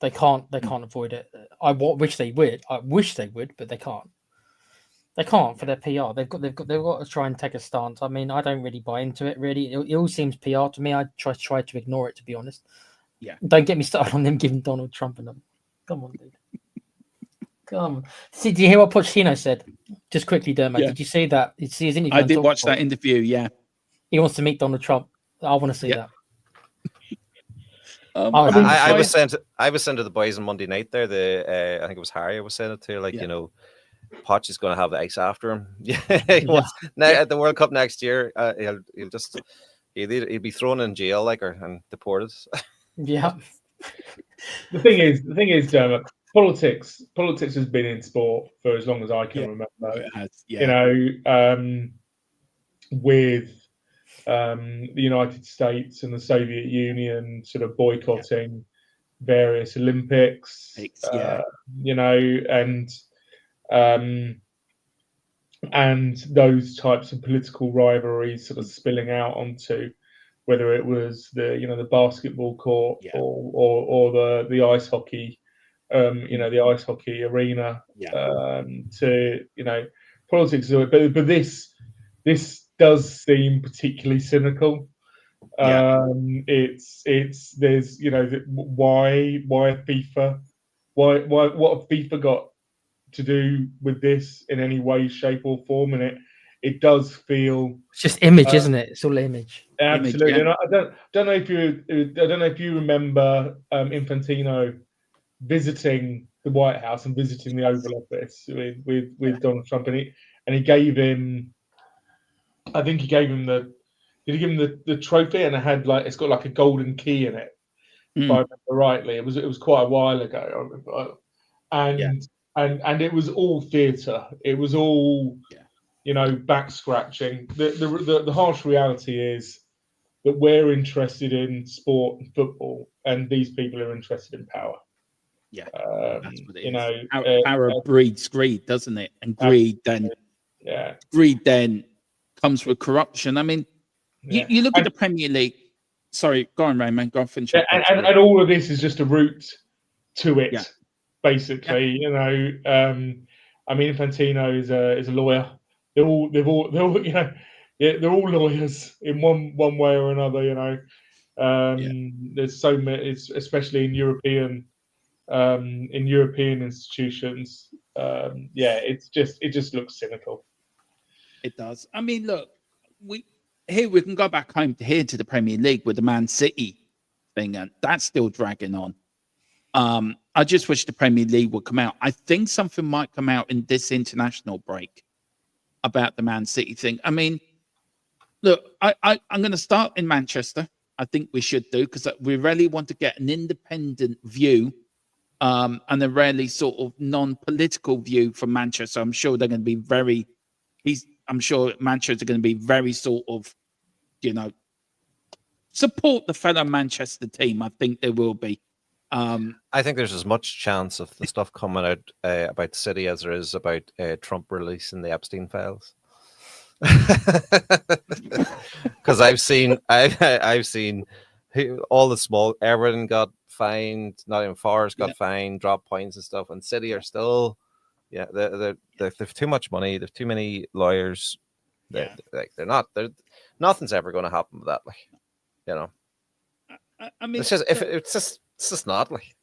avoid it. I wish they would. I wish they would, but they can't. They can't for their PR. They've got to try and take a stance. I mean, I don't really buy into it. Really, it all seems PR to me. I try to ignore it, to be honest. Yeah. Don't get me started on them giving Donald Trump a. Come on, dude. Come on. See, do you hear what Pochettino said? Just quickly, Dermot. Yeah. Did you see that? Did you see his interview? I did watch that interview. Yeah. He wants to meet Donald Trump. I want to see that. I was sent to the boys on Monday night there. I think it was Harry I was saying it to, like, Poch is going to have ice after him. At the World Cup next year, he'll be thrown in jail and deported. Yeah. The thing is, Dermot, politics has been in sport for as long as I can remember. It has, with the United States and the Soviet Union sort of boycotting various Olympics, and those types of political rivalries sort of spilling out onto whether it was the basketball court or the ice hockey, the ice hockey arena, to politics. But this does seem particularly cynical. There's why FIFA, what have FIFA got to do with this in any way, shape, or form? And it does feel it's just image, isn't it? It's all image. Absolutely. Image, and I don't know if you remember Infantino visiting the White House and visiting the Oval Office with Donald Trump, and he gave him, I think he gave him the trophy, and it's got like a golden key in it, if I remember rightly. It was quite a while ago, and it was all theatre. It was all back scratching. The harsh reality is that we're interested in sport and football, and these people are interested in power. Yeah, that's what it is. Power breeds greed, doesn't it? And greed then comes with corruption. I mean, you look at the Premier League. Sorry, go on, Raymond. Go on, finish. And all of this is just a route to it, basically. I mean, Infantino is a lawyer. They're all they're all lawyers in one way or another. There's so many, especially in European institutions. It just looks cynical. It does. I mean, look, we can go back home to the Premier League with the Man City thing, and that's still dragging on. I just wish the Premier League would come out. I think something might come out in this international break about the Man City thing. I mean, look, I'm going to start in Manchester. I think we should do, because we really want to get an independent view and a really sort of non-political view from Manchester. I'm sure they're going to be very. I'm sure Manchester are going to be very sort of, support the fellow Manchester team. I think there will be. I think there's as much chance of the stuff coming out about City as there is about Trump releasing the Epstein files. Because I've seen all the small. Everton got fined. Nottingham Forest got fined, dropped points and stuff. And City are still, they've too much money. They've too many lawyers. They're not. Nothing's ever going to happen with that. I mean, it's just not like.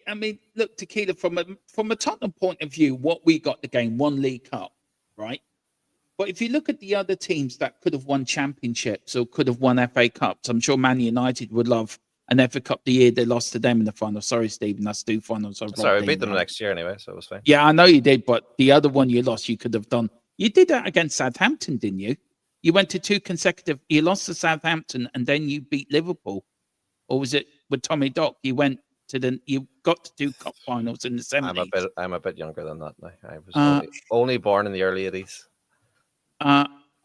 I mean, look, Tequila, from a Tottenham point of view, what we got to gain, one League Cup, right? But if you look at the other teams that could have won championships or could have won FA Cups, I'm sure Man United would love an FA Cup the year they lost to them in the final. Sorry, Stephen, that's two finals. Sorry, we beat them next year anyway, so it was fine. Yeah, I know you did, but the other one you lost, you could have done. You did that against Southampton, didn't you? You went to two consecutive. You lost to Southampton and then you beat Liverpool, or was it with Tommy Dock? You got to two cup finals in the 70s. I'm a bit younger than that now. I was only born in the early 80s.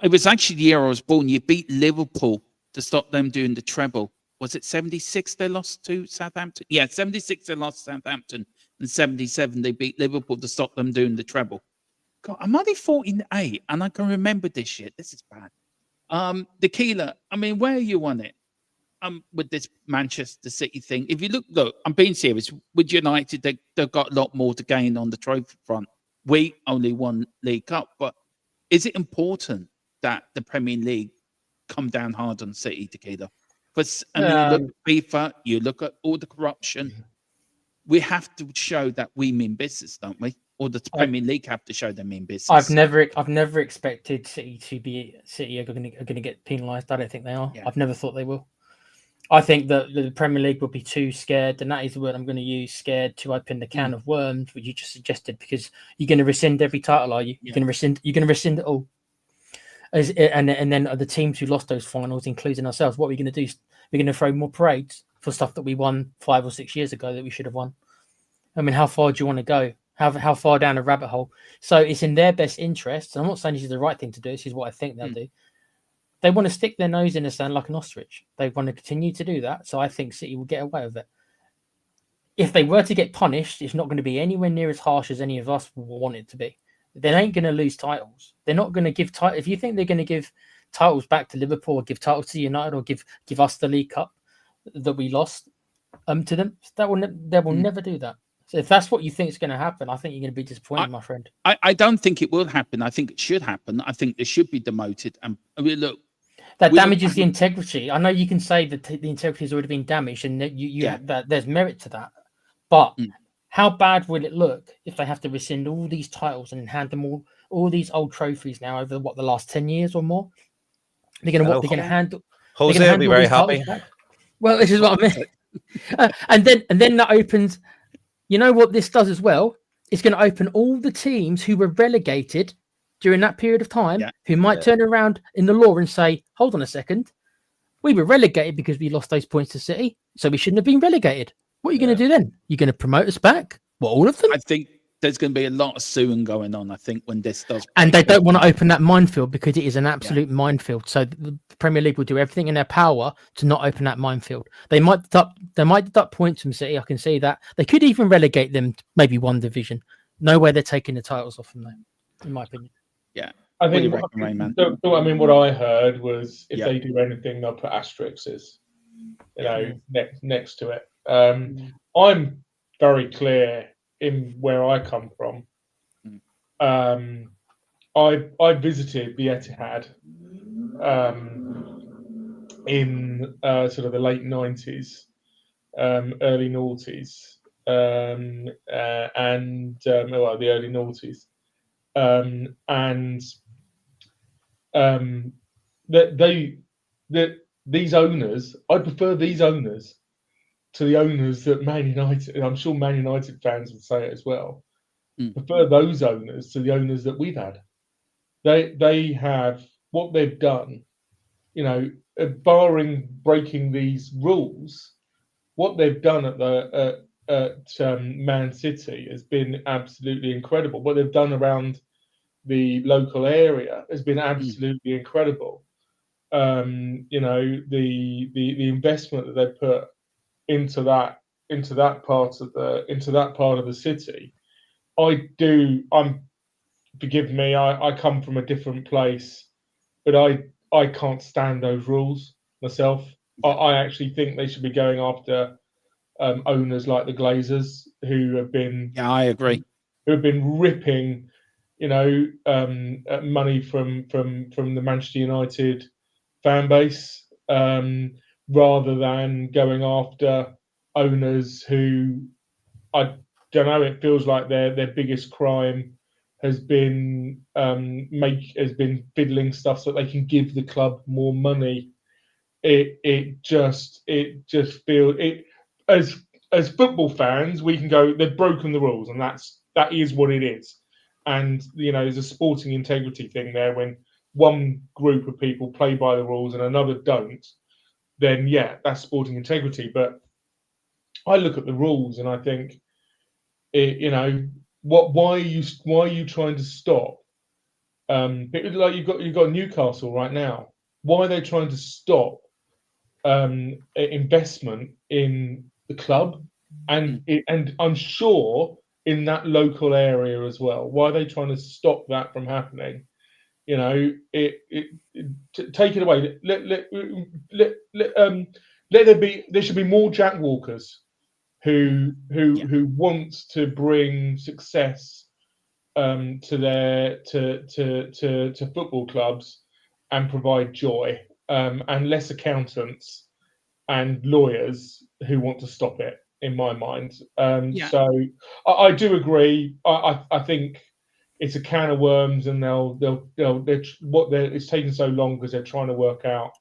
It was actually the year I was born. You beat Liverpool to stop them doing the treble. Was it 76 they lost to Southampton? Yeah, 76 they lost to Southampton, and 77 they beat Liverpool to stop them doing the treble. God, I'm only 48 and I can remember this shit. This is bad. Tequila, I mean, where are you on it? With this Manchester City thing. If you look, I'm being serious. With United, they've got a lot more to gain on the trophy front. We only won League Cup, but is it important that the Premier League come down hard on City, Tequila? Because you look at FIFA, you look at all the corruption. We have to show that we mean business, don't we? Or the Premier League have to show they mean business. I've never expected City are going to get penalised. I don't think they are. Yeah. I've never thought they will. I think that the Premier League will be too scared, and that is the word I'm going to use, scared, to open the can of worms, which you just suggested, because you're going to rescind every title, are you? You're going to rescind it all. And then the teams who lost those finals, including ourselves, what we're going to do is we're going to throw more parades for stuff that we won 5 or 6 years ago that we should have won. I mean, how far do you want to go? How far down a rabbit hole? So it's in their best interest. And I'm not saying this is the right thing to do. This is what I think they'll do. They want to stick their nose in the sand like an ostrich. They want to continue to do that. So I think City will get away with it. If they were to get punished, it's not going to be anywhere near as harsh as any of us want it to be. They ain't going to lose titles. They're not going to give titles. If you think they're going to give titles back to Liverpool, or give titles to United, or give us the League Cup that we lost to them, they will never do that. So if that's what you think is going to happen, I think you're going to be disappointed, my friend. I don't think it will happen. I think it should happen. I think they should be demoted. And I mean, look, that damages the integrity. I know you can say that the integrity has already been damaged, and that there's merit to that. But how bad will it look if they have to rescind all these titles and hand them all these old trophies now over the last 10 years or more? They're going to handle. Jose will be very happy. Well, this is what I mean. and then that opens. You know what this does as well? It's going to open all the teams who were relegated during that period of time, who might turn around in the law and say, hold on a second, we were relegated because we lost those points to City, so we shouldn't have been relegated. What are you going to do then? You're going to promote us back? What, all of them? I think there's going to be a lot of suing going on, I think, when this does. And they don't want to open that minefield because it is an absolute minefield. So the Premier League will do everything in their power to not open that minefield. They might deduct points from City. I can see that. They could even relegate them to maybe one division. Nowhere they're taking the titles off them, though, in my opinion. Yeah. I think I mean, what I heard was if they do anything, they'll put asterisks, next to it. I'm very clear in where I come from. I visited the Etihad in sort of the late 90s, early noughties, and the early noughties, and that these owners, I prefer these owners to the owners that Man United, and I'm sure Man United fans would say it as well. Prefer those owners to the owners that we've had. They have what they've done, barring breaking these rules, what they've done at Man City has been absolutely incredible. What they've done around the local area has been absolutely incredible. The investment that they put into that part of the city. Forgive me, I come from a different place, but I can't stand those rules myself. I actually think they should be going after owners like the Glazers, who have been I agree. Ripping, money from the Manchester United fan base, rather than going after owners who, I don't know, it feels like their biggest crime has been fiddling stuff so they can give the club more money. It just feels it as football fans, we can go, they've broken the rules, and that is what it is. And there's a sporting integrity thing there. When one group of people play by the rules and another don't, then yeah, that's sporting integrity. But I look at the rules and I think, why are you trying to stop? Like you've got Newcastle right now. Why are they trying to stop investment in the club, and I'm sure in that local area as well? Why are they trying to stop that from happening? Take it away. There should be more Jack Walkers who wants to bring success to football clubs and provide joy, and less accountants and lawyers who want to stop it, in my mind. So I do agree. I think it's a can of worms, and it's taken so long because they're trying to work out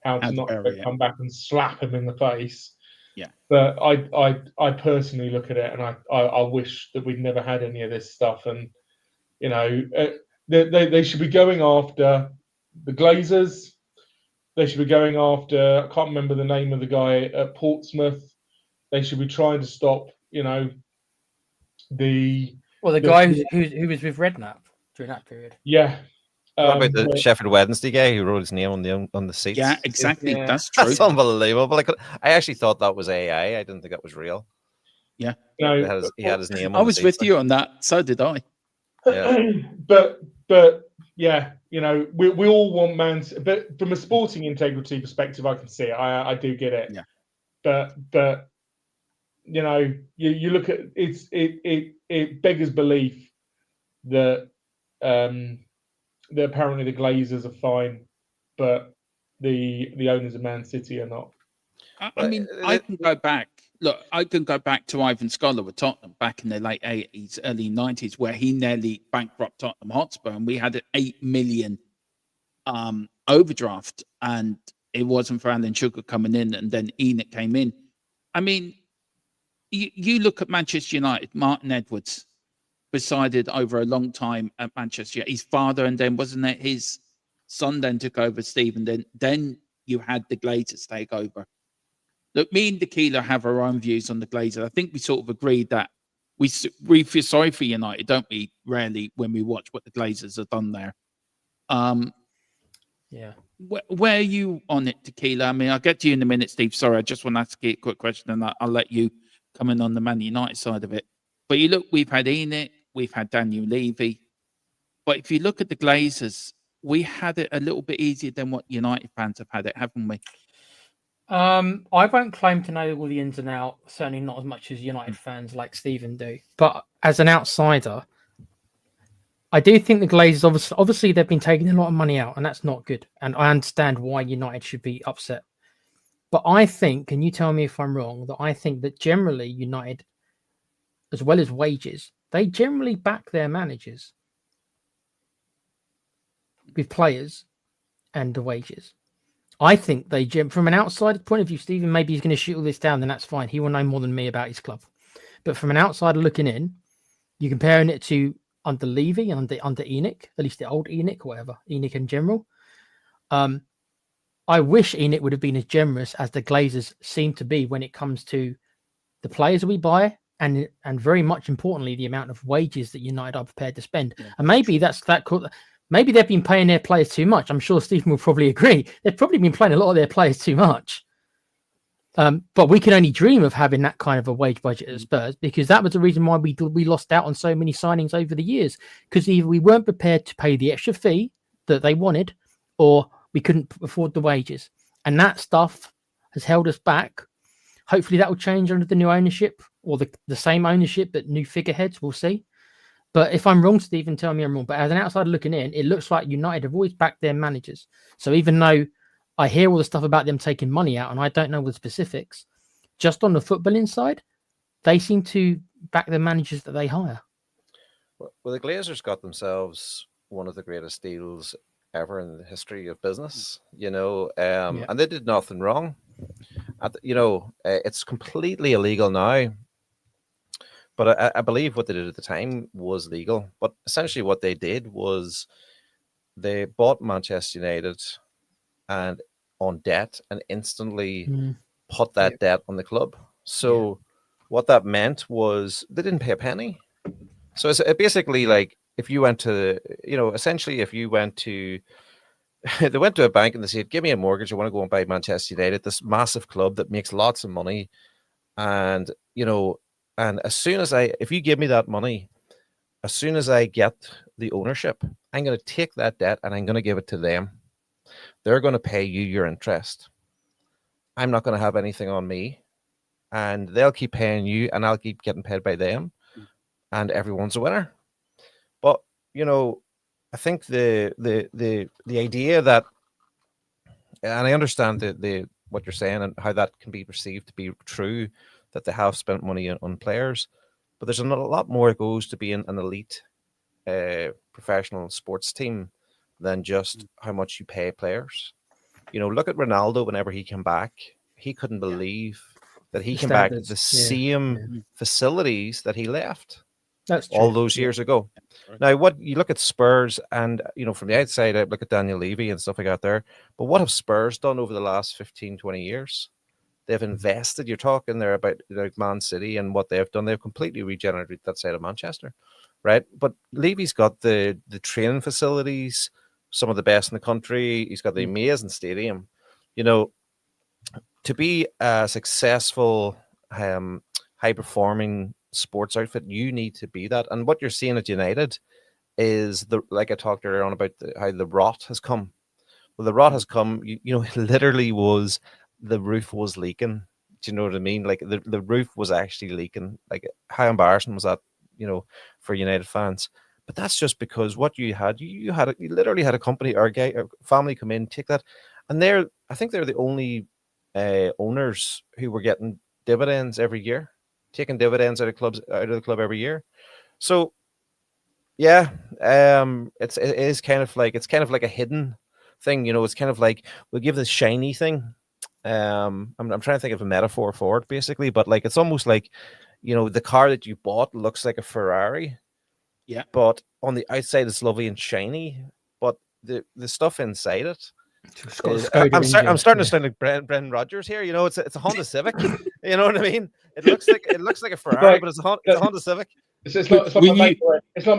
how to not come back and slap him in the face. Yeah. But I personally look at it and I wish that we'd never had any of this stuff. And they should be going after the Glazers. They should be going after, I can't remember the name of the guy at Portsmouth. They should be trying to stop, the guy who was with Redknapp during that period. Yeah. What about the Sheffield Wednesday guy who wrote his name on the seats? Yeah, exactly. Yeah. That's true. That's unbelievable. I actually thought that was AI. I didn't think that was real. Yeah. No, he had his name on I the was seats, with you on that. So did I. Yeah. but yeah, we all want but from a sporting integrity perspective, I can see it. I do get it. Yeah. But you look at it beggars belief that that apparently the Glazers are fine, but the owners of Man City are not. I mean, I can go back. Look, I can go back to Ivan Scholar with Tottenham back in the late 80s, early 90s, where he nearly bankrupted Tottenham Hotspur, and we had an 8 million overdraft, and it wasn't for Alan Sugar coming in, and then Enoch came in. I mean, you look at Manchester United, Martin Edwards presided over a long time at Manchester. His father, and then wasn't it his son then took over, Stephen? Then you had the Glazers take over. Look, me and Tequila have our own views on the Glazers. I think we sort of agreed that we feel sorry for United, don't we? Rarely when we watch what the Glazers have done there. Yeah. Where are you on it, Tequila? I mean, I'll get to you in a minute, Steve. Sorry, I just want to ask you a quick question, and I'll let you come in on the Man United side of it. But you look, we've had Enoch, we've had Daniel Levy. But if you look at the Glazers, we had it a little bit easier than what United fans have had it, haven't we? I won't claim to know all the ins and outs, certainly not as much as United fans like Stephen do. But as an outsider, I do think the Glazers, obviously they've been taking a lot of money out, and that's not good. And I understand why United should be upset. But I think, and you tell me if I'm wrong, that I think that generally United, as well as wages, they generally back their managers with players and the wages. I think they, from an outsider point of view, Stephen, maybe he's going to shoot all this down, then that's fine. He will know more than me about his club. But from an outsider looking in, you're comparing it to under Levy and under ENIC, at least the old ENIC, whatever, ENIC in general. I wish ENIC would have been as generous as the Glazers seem to be when it comes to the players we buy and very much importantly, the amount of wages that United are prepared to spend. Yeah. And maybe that's that cool. Maybe they've been paying their players too much. I'm sure Stephen will probably agree. They've probably been playing a lot of their players too much. But we can only dream of having that kind of a wage budget at Spurs, because that was the reason why we lost out on so many signings over the years, because either we weren't prepared to pay the extra fee that they wanted, or we couldn't afford the wages. And that stuff has held us back. Hopefully that will change under the new ownership, or the same ownership, but new figureheads. We'll see. But if I'm wrong, Stephen, tell me I'm wrong. But as an outsider looking in, it looks like United have always backed their managers. So even though I hear all the stuff about them taking money out and I don't know the specifics, just on the footballing side, they seem to back the managers that they hire. Well, the Glazers got themselves one of the greatest deals ever in the history of business, and they did nothing wrong. It's completely illegal now. But I believe what they did at the time was legal. But essentially what they did was they bought Manchester United and on debt and instantly put that debt on the club. So what that meant was they didn't pay a penny. So it's basically like if you went to, essentially if you went to, they went to a bank and they said, give me a mortgage. I want to go and buy Manchester United, this massive club that makes lots of money. And, and as soon as if you give me that money, as soon as I get the ownership, I'm going to take that debt and I'm going to give it to them. They're going to pay you your interest. I'm not going to have anything on me, and they'll keep paying you and I'll keep getting paid by them, and everyone's a winner. But, I think the idea that, and I understand what you're saying and how that can be perceived to be true, that they have spent money on players, but there's a lot more that goes to being an elite professional sports team than just how much you pay players. Look at Ronaldo. Whenever he came back, he couldn't believe that he came back to the same facilities that he left. That's true. All those years ago. Now, what you look at Spurs, and from the outside, I look at Daniel Levy and stuff like that there. But what have Spurs done over the last 15, 20 years? They've invested. You're talking there about like Man City and what they've done. They've completely regenerated that side of Manchester, right? But Levy's got the training facilities, some of the best in the country. He's got the amazing stadium. To be a successful, high-performing sports outfit, you need to be that. And what you're seeing at United is like I talked earlier on about how the rot has come. Well, the rot has come. It literally was the roof was leaking. Do you know what I mean? Like the roof was actually leaking. Like how embarrassing was that? For United fans. But that's just because what you had, you literally had a company or a family come in, take that, and I think they're the only owners who were getting dividends every year, taking dividends out of the club every year. So yeah, it is kind of like a hidden thing. It's kind of like we'll give this shiny thing. I'm trying to think of a metaphor for it basically, but like it's almost like the car that you bought looks like a Ferrari. Yeah. But on the outside, it's lovely and shiny. But the stuff inside it, I'm starting to sound like Brendan Rodgers here. It's a Honda Civic. You know what I mean? It looks like a Ferrari, but it's a Honda Civic. It's like my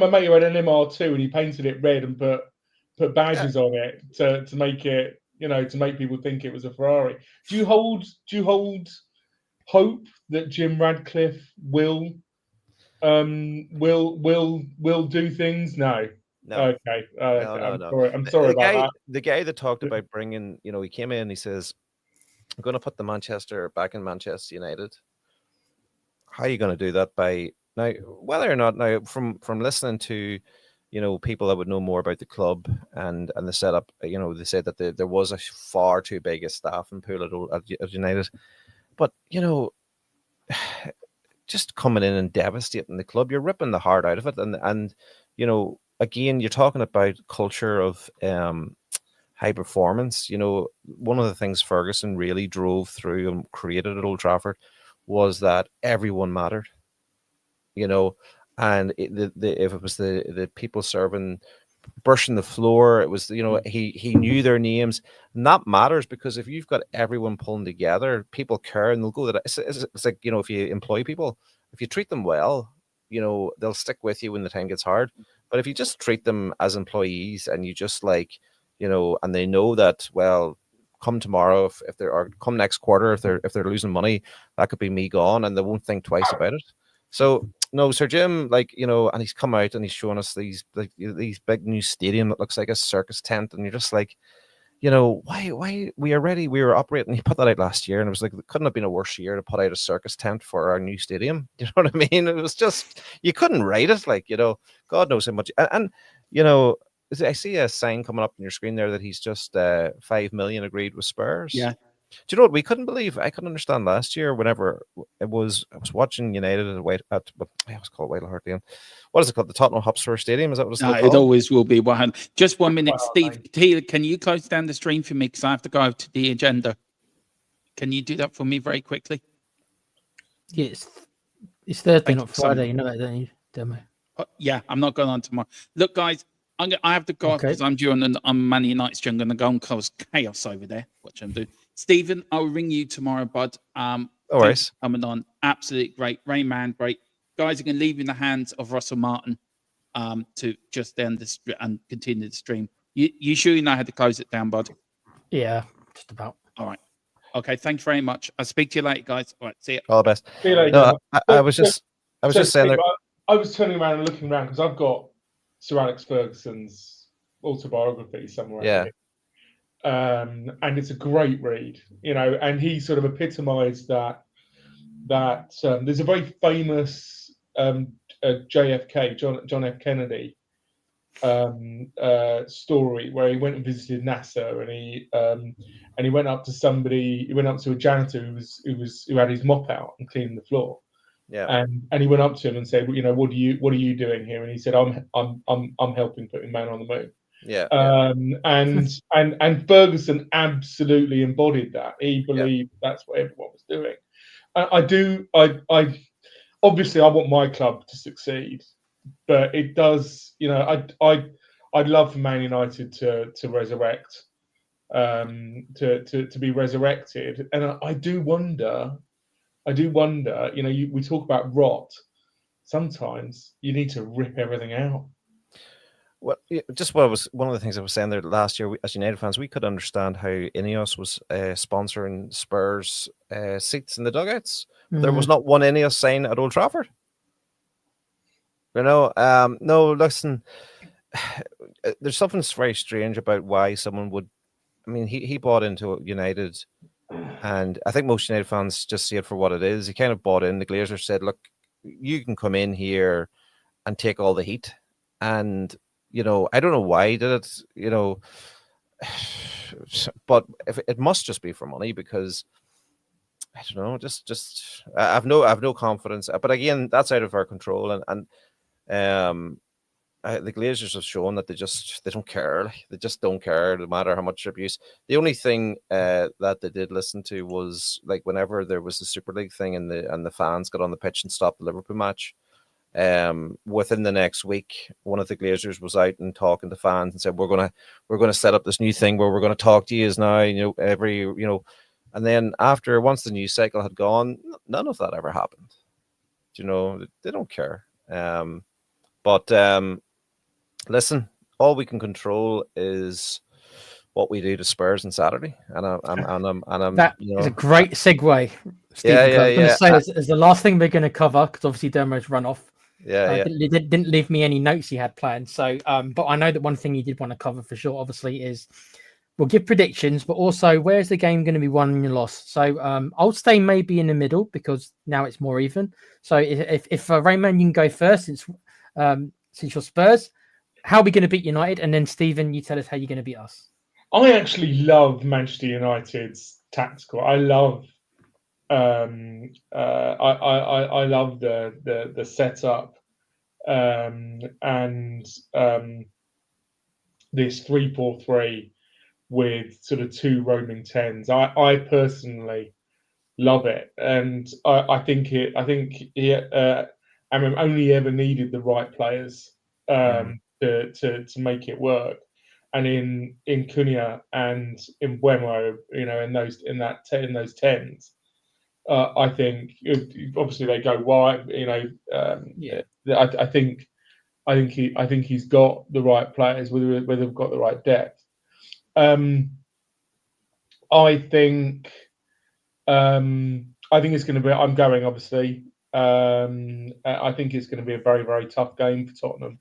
mate who had an MR2 and he painted it red and put badges on it to make it, to make people think it was a Ferrari. Do you hold hope that Jim Radcliffe will do things? No. Okay. No. I'm sorry about that. The guy that talked about bringing, he came in and he says, I'm going to put the Manchester back in Manchester United. How are you going to do that? By now, whether or not now from listening to, people that would know more about the club and the setup, they said that there was a far too big a staffing pool at United. But, just coming in and devastating the club, you're ripping the heart out of it. And again, you're talking about culture of high performance. One of the things Ferguson really drove through and created at Old Trafford was that everyone mattered. And if it was the people serving, brushing the floor, it was he knew their names, and that matters, because if you've got everyone pulling together, people care and they'll go. That it's like if you employ people, if you treat them well, they'll stick with you when the time gets hard. But if you just treat them as employees and you just and they know that, well, come tomorrow, if they're, or come next quarter, if they're losing money, that could be me gone, and they won't think twice about it. So no, Sir Jim, and he's come out and he's showing us these big new stadium that looks like a circus tent, and you're just like, why we were operating. He put that out last year, and it was like, it couldn't have been a worse year to put out a circus tent for our new stadium. You know what I mean? It was just, you couldn't write it, God knows how much. And I see a sign coming up on your screen there that he's just 5 million agreed with Spurs. Yeah. Do you know what we couldn't believe? I couldn't understand last year. Whenever I was watching United I was called White Hart Lane. What is it called? The Tottenham Hotspur Stadium? Is that what it's No, called? it always will be 100. Just 1 minute, Wow, Steve. T, can you close down the stream for me? Because I have to go to the agenda. Can you do that for me very quickly? Yeah, it's Thursday, Thank not you so Friday. much. You know that, don't you, Demo? Yeah, I'm not going on tomorrow. Look, guys, I have to go off Okay. because I'm due on Man United's due. I'm going to go and cause chaos over there. Watch them do. Stephen, I'll ring you tomorrow, bud. No worries. Coming on, absolutely great. Rayman, great. Guys, you can leave in the hands of Russell Martin to just end this and continue the stream. You sure you know how to close it down, bud? Yeah, just about. All right. Okay, thank you very much. I'll speak to you later, guys. All right, see you. All the best. See you later. No, I was just saying there. I was turning around and looking around because I've got Sir Alex Ferguson's autobiography somewhere. Yeah. Here. And it's a great read, and he sort of epitomized that there's a very famous JFK, John F. Kennedy story where he went and visited NASA, and he went up to a janitor who had his mop out and cleaning the floor. Yeah. And he went up to him and said, what are you doing here? And he said, I'm helping putting man on the moon. Yeah. And Ferguson absolutely embodied that. He believed that's what everyone was doing. I obviously I want my club to succeed, but it does. I'd love for Man United to resurrect, to be resurrected, and I do wonder. We talk about rot. Sometimes you need to rip everything out. Well, just one of the things I was saying there last year, as United fans, we could understand how Ineos was sponsoring Spurs seats in the dugouts. There was not one Ineos sign at Old Trafford. No, listen, there's something very strange about why someone would. I mean, he bought into United, and I think most United fans just see it for what it is. He kind of bought in. The Glazers said, "Look, you can come in here and take all the heat," and I don't know why he did it, but if it must just be for money, because I don't know, just I've no confidence. But again, that's out of our control, and the Glazers have shown that they don't care. They just don't care, no matter how much abuse. The only thing that they did listen to was whenever there was the Super League thing and the fans got on the pitch and stopped the Liverpool match. Within the next week, one of the Glazers was out and talking to fans and said, we're gonna set up this new thing where we're gonna talk to you now, and then once the news cycle had gone, none of that ever happened. They don't care. But listen, all we can control is what we do to Spurs on Saturday, and I'm that is a great segue. Steve, Yeah, I was going yeah. to say as the last thing we're going to cover, because obviously Dermo's run off. Yeah. Didn't leave me any notes he had planned. So, but I know that one thing he did want to cover for sure, obviously, is we'll give predictions, but also where's the game going to be won and lost. So, I'll stay maybe in the middle because now it's more even. So, if Rayman, you can go first since you're Spurs, how are we going to beat United? And then Stephen, you tell us how you're going to beat us. I actually love Manchester United's tactical. I love. I love the setup, and this 3-4-3 with sort of 2 roaming 10s. I personally love it, and I think Amram only ever needed the right players to make it work. And in Cunha and in Buemo, in those 10s, I think obviously they go wide. I think he's got the right players, whether they've got the right depth. I think it's going to be. I'm going, obviously. I think it's going to be a very, very tough game for Tottenham,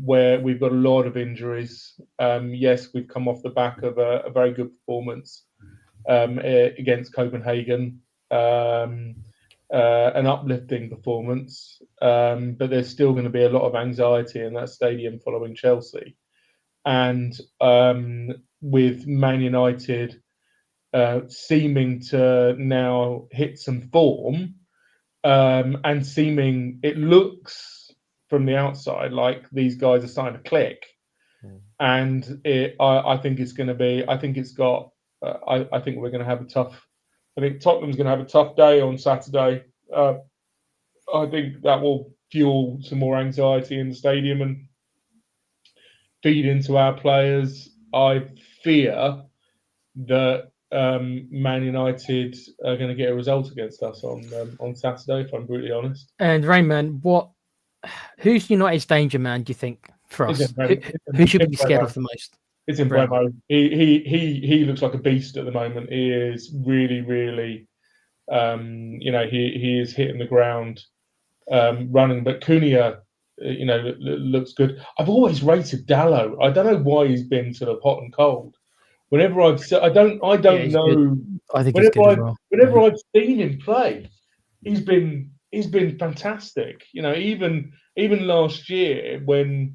where we've got a lot of injuries. Yes, we've come off the back of a very good performance against Copenhagen, an uplifting performance, but there's still going to be a lot of anxiety in that stadium following Chelsea. And with Man United seeming to now hit some form, and it looks from the outside like these guys are starting to click. And I think it's going to be. I think it's got. I think we're going to have a tough. I think Tottenham's going to have a tough day on Saturday. I think that will fuel some more anxiety in the stadium and feed into our players. I fear that Man United are going to get a result against us on Saturday, if I'm brutally honest. And Raymond, who's United's danger man, do you think, for us? Who should we be scared of the most? It's in Buemo. He looks like a beast at the moment. He is really, really, he is hitting the ground running. But Cunha, looks good. I've always rated Dalot. I don't know why he's been sort of hot and cold. Whenever I've said, I don't know. Good. I think he's good as well. Whenever I've seen him play, he's been fantastic. Even last year when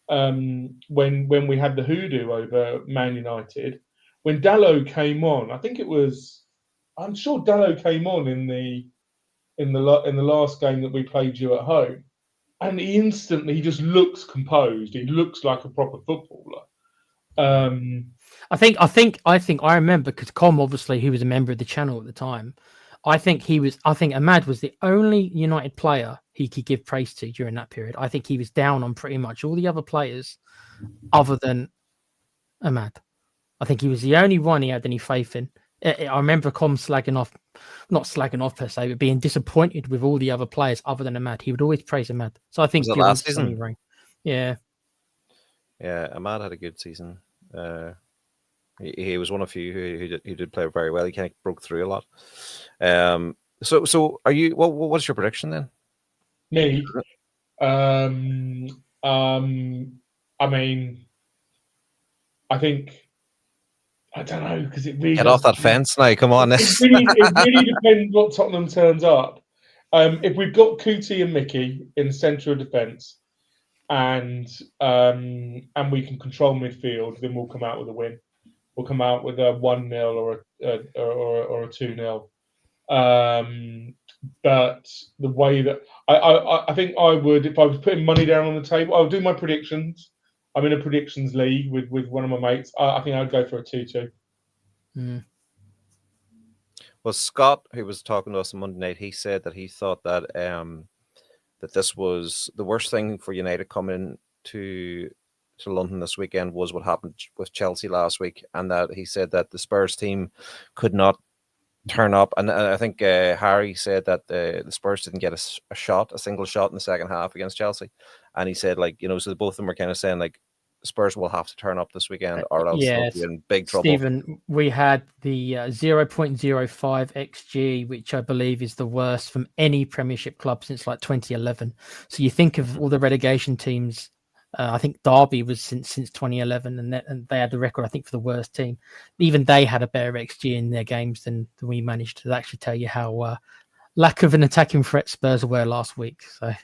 we had the hoodoo over Man United, when Dalot came on, I'm sure Dalot came on in the last game that we played you at home, and he just looks composed. He looks like a proper footballer. I remember, because Com, obviously, he was a member of the channel at the time. I think Ahmad was the only United player he could give praise to during that period. I think he was down on pretty much all the other players other than Ahmad. I think he was the only one he had any faith in. I remember Com not slagging off per se, but being disappointed with all the other players other than Ahmad. He would always praise Ahmad. So I think was it last season? Yeah, Ahmad had a good season. He was one of few who did play very well. He kind of broke through a lot. So are you? What's your prediction then? Me, I mean, I think, I don't know, because it really get off that fence now. Come on, it really depends what Tottenham turns up. If we've got Kuti and Mickey in the centre of defence, and we can control midfield, then we'll come out with a win. We'll come out with a 1-0 or a 2-0. But the way that I think I would, if I was putting money down on the table, I would do my predictions. I'm in a predictions league with one of my mates. I think I'd go for a 2-2. Well, Scott, who was talking to us on Monday night, he said that he thought that that this was the worst thing for United coming to London this weekend was what happened with Chelsea last week, and that he said that the Spurs team could not turn up. And I think Harry said that the Spurs didn't get a single shot in the second half against Chelsea, and he said, so both of them were kind of saying like Spurs will have to turn up this weekend or else they'll be in big trouble. Stephen, we had the 0.05 XG, which I believe is the worst from any Premiership club since like 2011. So you think of all the relegation teams. I think Derby was since 2011, and they had the record, I think, for the worst team. Even they had a better XG in their games than we managed to actually tell you how lack of an attacking threat Spurs were last week. So,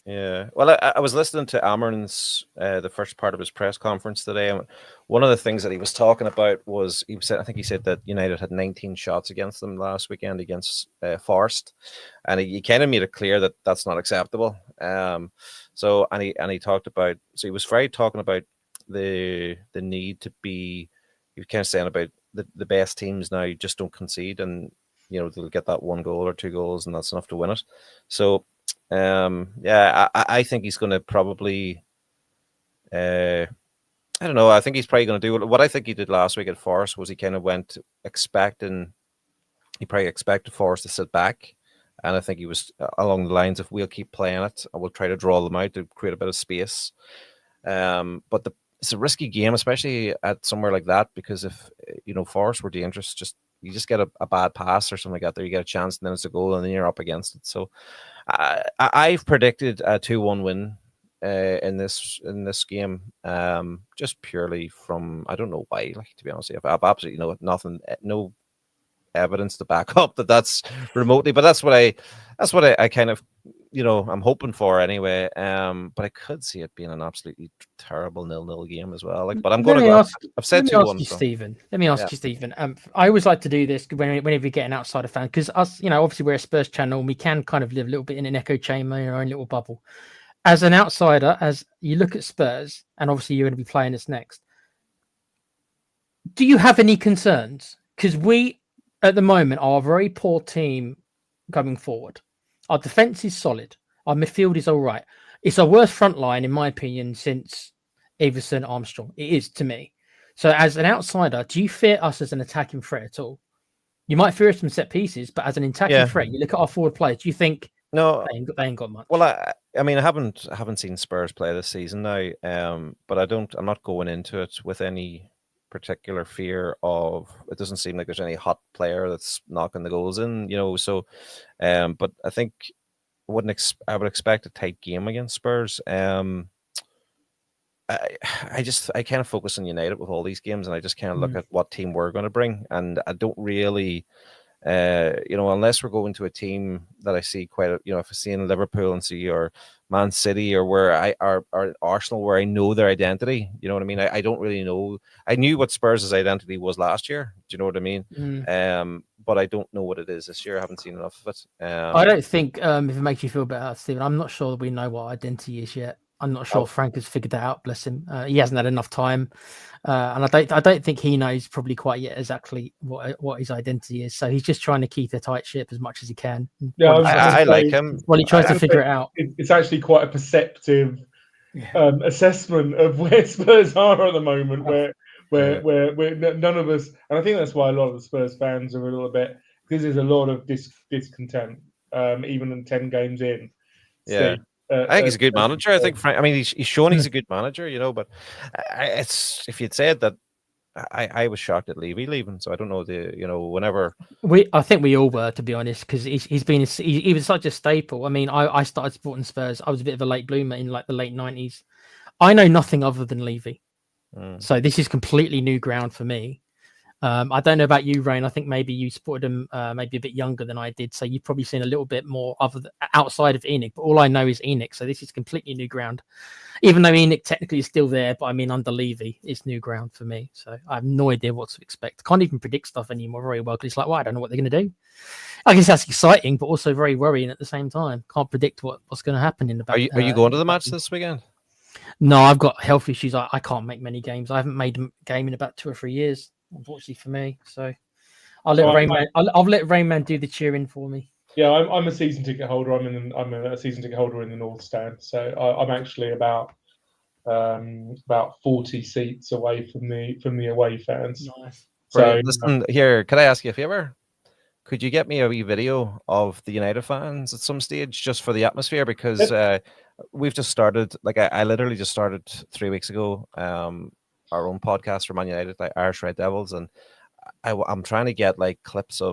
yeah. Well, I was listening to Amarin's the first part of his press conference today, and one of the things that he was talking about was he said that United had 19 shots against them last weekend against Forest, and he kind of made it clear that that's not acceptable. So he talked about, he was talking about the need to be. You're kind of saying about the best teams now just don't concede, and they'll get that 1 goal or 2 goals, and that's enough to win it. So, I think he's going to probably. I don't know. I think he's probably going to do what I think he did last week at Forest. Was he kind of went expecting. He probably expected Forest to sit back, and I think he was along the lines of, we'll keep playing it and we'll try to draw them out to create a bit of space. But it's a risky game, especially at somewhere like that, because if Forest were dangerous, you just get a bad pass or something like that there, you get a chance, and then it's a goal, and then you're up against it. So I've predicted a 2-1 win in this game, just purely from, I don't know why, like, to be honest, I've absolutely nothing, no evidence to back up that's remotely, but that's what I kind of I'm hoping for anyway. But I could see it being an absolutely terrible 0-0 game as well. Like, but I'm going to go. I've said 2-1. Stephen. Let me ask you, Stephen. I always like to do this whenever we get an outsider fan, because us, obviously we're a Spurs channel, and we can kind of live a little bit in an echo chamber in our own little bubble. As an outsider, as you look at Spurs, and obviously you're going to be playing us next, do you have any concerns? Because we, at the moment, are a very poor team going forward. Our defence is solid. Our midfield is all right. It's our worst front line, in my opinion, since Everson, Armstrong. It is, to me. So as an outsider, do you fear us as an attacking threat at all? You might fear us from set pieces, but as an attacking threat, you look at our forward players, do you think no, they ain't got much? Well, I mean, I haven't seen Spurs play this season now, but I'm not going into it with any particular fear of, it doesn't seem like there's any hot player that's knocking the goals in, so but I think I would expect a tight game against Spurs. I kind of focus on United with all these games, and I just kind of look at what team we're going to bring, and I don't really unless we're going to a team that I see quite if I see in Liverpool and see, or Man City, or where or Arsenal, where I know their identity, you know what I mean? I don't really know. I knew what Spurs' identity was last year. Do you know what I mean? But I don't know what it is this year. I haven't seen enough of it. I don't think, if it makes you feel better, Stephen, I'm not sure that we know what identity is yet. I'm not sure Frank has figured that out. Bless him. He hasn't had enough time, and I don't think he knows probably quite yet exactly what his identity is. So he's just trying to keep a tight ship as much as he can. Yeah, I like him. Well, he tries to figure it out. It's actually quite a perceptive assessment of where Spurs are at the moment, where none of us, and I think that's why a lot of the Spurs fans are a little bit, because there's a lot of discontent, even in 10 games in. Yeah. I think he's a good manager. I think Frank. I mean, he's shown he's a good manager, but it's, if you'd said that, I was shocked at Levy leaving. So I don't know whenever I think we all were, to be honest, because he was such a staple. I mean, I started supporting Spurs. I was a bit of a late bloomer in like the late 90s. I know nothing other than Levy, so this is completely new ground for me. I don't know about you, Rain. I think maybe you supported him maybe a bit younger than I did, so you've probably seen a little bit more outside of Enoch. But all I know is Enoch, so this is completely new ground. Even though Enoch technically is still there, but I mean under Levy, it's new ground for me. So I have no idea what to expect. Can't even predict stuff anymore very well, because it's like, well, I don't know what they're going to do. I guess that's exciting, but also very worrying at the same time. Can't predict what's going to happen in the back. Are you going to the match this weekend? No, I've got health issues. I can't make many games. I haven't made a game in about 2 or 3 years, unfortunately for me. So I'll let I'll let Rainman do the cheering for me. Yeah, I'm a season ticket holder. I'm a season ticket holder in the North Stand, so I'm actually about 40 seats away from the away fans. Nice. So listen here, could I ask you a favor? Could you get me a wee video of the United fans at some stage, just for the atmosphere? Because we've just started, like I literally just started 3 weeks ago, our own podcast for Man United, like Irish Red Devils, and I'm trying to get like clips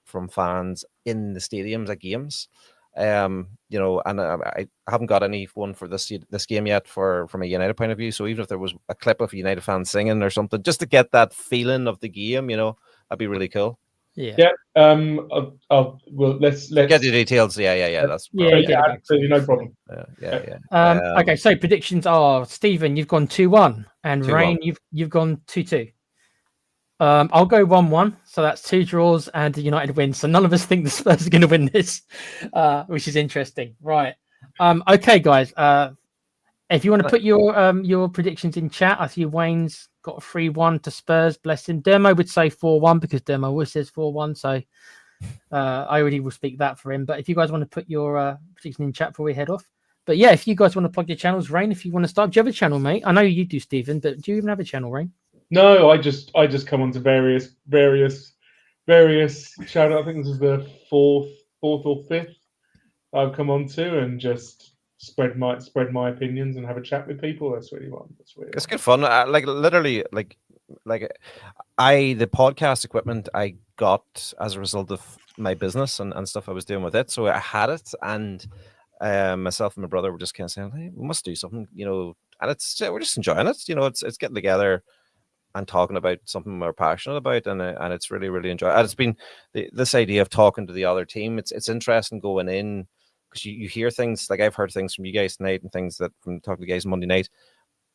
from fans in the stadiums at games, and I haven't got any one for this game yet from a United point of view. So even if there was a clip of United fans singing or something, just to get that feeling of the game, that'd be really cool. Yeah. Let's get the details. Yeah. That's absolutely no problem. Yeah. Okay, so predictions are: Stephen, you've gone 2-1, and 2-1. Rain, you've gone 2-2. I'll go 1-1, so that's 2 draws and a United win. So none of us think the Spurs are going to win this, which is interesting, right? Okay, guys. If you want to put your predictions in chat, I see Wayne's got a 3-1 to Spurs. Bless him. Dermo would say 4-1 because Dermo always says 4-1. So I already will speak that for him. But if you guys want to put your prediction in chat before we head off. But yeah, if you guys want to plug your channels, Rain, if you want to start, do you have a channel, mate? I know you do, Stephen, but do you even have a channel, Rain? No, I just come onto various channels. I think this is the fourth or fifth I've come onto, and just spread my opinions and have a chat with people. That's really fun. It's good fun. Like literally, like the podcast equipment I got as a result of my business and stuff I was doing with it. So I had it, and myself and my brother were just kind of saying, "Hey, we must do something," and we're just enjoying it. It's getting together and talking about something we're passionate about, and it's really, really enjoyable. And it's been this idea of talking to the other team. It's interesting going in, because you hear things, like I've heard things from you guys tonight and things that from talking to the guys Monday night.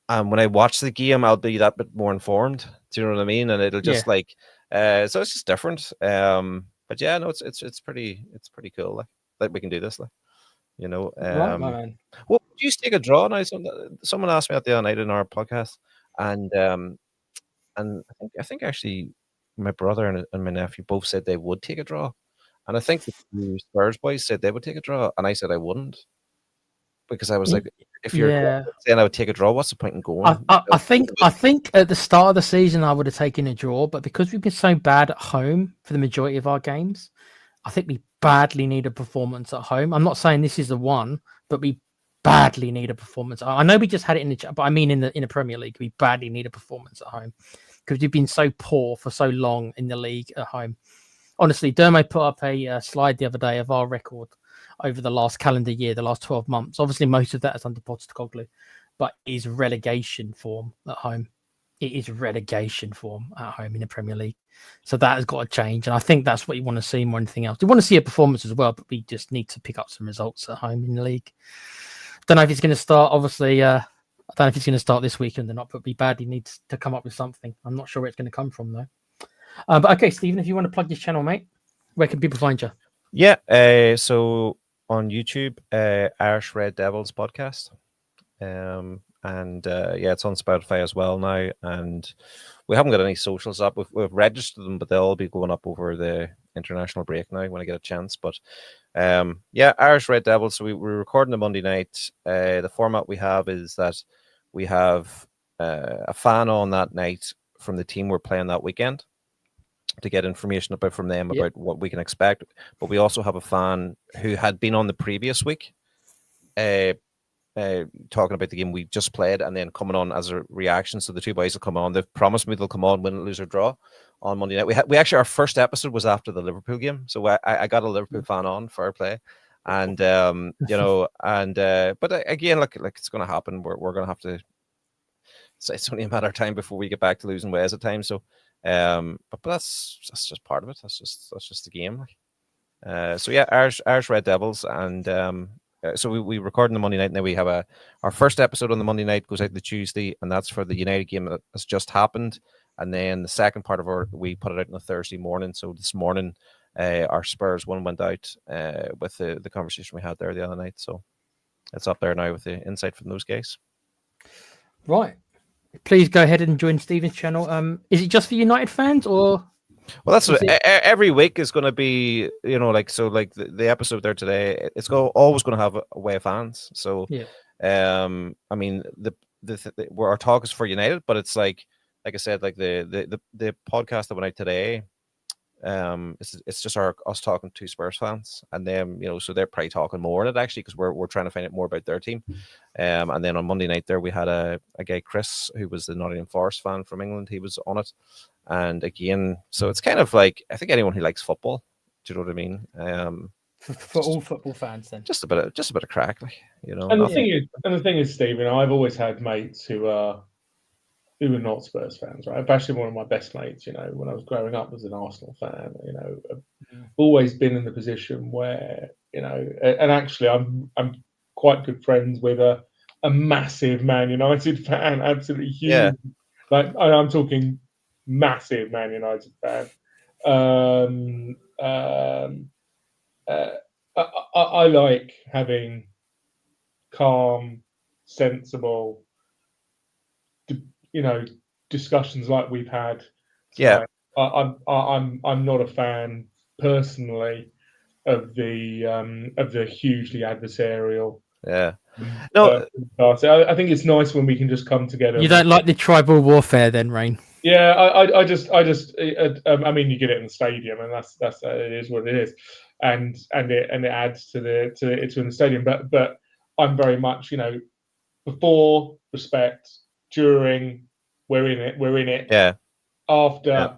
And when I watch the game, I'll be that bit more informed. Do you know what I mean? And it'll just so it's just different. But yeah, no, it's pretty cool. Like we can do this, Right, my man. Well, do you take a draw now? Someone asked me that the other night in our podcast, and I think actually my brother and my nephew both said they would take a draw, and I think the Spurs boys said they would take a draw, and I said I wouldn't, because I was like, if you're saying I would take a draw, what's the point in going? I think at the start of the season I would have taken a draw, but because we've been so bad at home for the majority of our games, I think we badly need a performance at home. I'm not saying this is the one, but we badly need a performance. I know we just had it in the chat, but I mean in the Premier League, we badly need a performance at home because we've been so poor for so long in the league at home. Honestly, Dermo put up a slide the other day of our record over the last calendar year, the last 12 months. Obviously, most of that is under Postecoglou, but it is relegation form at home. It is relegation form at home in the Premier League. So that has got to change. And I think that's what you want to see more than anything else. You want to see a performance as well, but we just need to pick up some results at home in the league. Don't know if he's going to start, obviously. I don't know if he's going to start this weekend or not, but we badly need to come up with something. I'm not sure where it's going to come from, though. But okay, Stephen, if you want to plug this channel, mate, where can people find you? Yeah, so on YouTube, Irish Red Devils podcast. It's on Spotify as well now. And we haven't got any socials up. We've registered them, but they'll all be going up over the international break now when I get a chance. But Irish Red Devils. So we're recording a Monday night. The format we have is that we have a fan on that night from the team we're playing that weekend to get information from them about what we can expect. But we also have a fan who had been on the previous week talking about the game we just played and then coming on as a reaction. So the two boys will come on. They've promised me they'll come on, win, lose or draw on Monday night. We actually, our first episode was after the Liverpool game. So I got a Liverpool fan on, fair play. And, but again, look, it's going to happen. We're going to have to, it's only a matter of time before we get back to losing ways at times. So, but that's just part of it. That's just the game. Irish Red Devils, and so we record on the Monday night, and then we have our first episode on the Monday night goes out the Tuesday, and that's for the United game that has just happened. And then the second part of we put it out on a Thursday morning. So this morning, our Spurs one went out with the conversation we had there the other night. So it's up there now with the insight from those guys. Right. Please go ahead and join Stephen's channel. Is it just for United fans, or? Well, that's what every week is going to be, the episode there today, it's always going to have away fans. So, I mean, our talk is for United, but it's like I said, like the podcast that went out today, it's just us talking to Spurs fans, and then so they're probably talking more on it actually because we're trying to find out more about their team. And then on Monday night there we had a guy, Chris, who was the Nottingham Forest fan from England. He was on it, and again, so it's kind of like, I think anyone who likes football, do you know what I mean? For all football fans, then just a bit of crack, And the thing is, Stephen, I've always had mates who are not Spurs fans, right? Actually, one of my best mates, when I was growing up, was an Arsenal fan. Always been in the position where, and actually, I'm quite good friends with a massive Man United fan, absolutely huge. Yeah. Like I'm talking massive Man United fan. I like having calm, sensible, discussions like we've had Yeah. tonight. I'm not a fan personally of the hugely adversarial. Yeah. No. I think it's nice when we can just come together. You don't like the tribal warfare, then, Rain? Yeah, I just, I mean, you get it in the stadium, and that's it is what it is, and it adds to the stadium. But I'm very much, before respect, during we're in it. Yeah. After Yeah.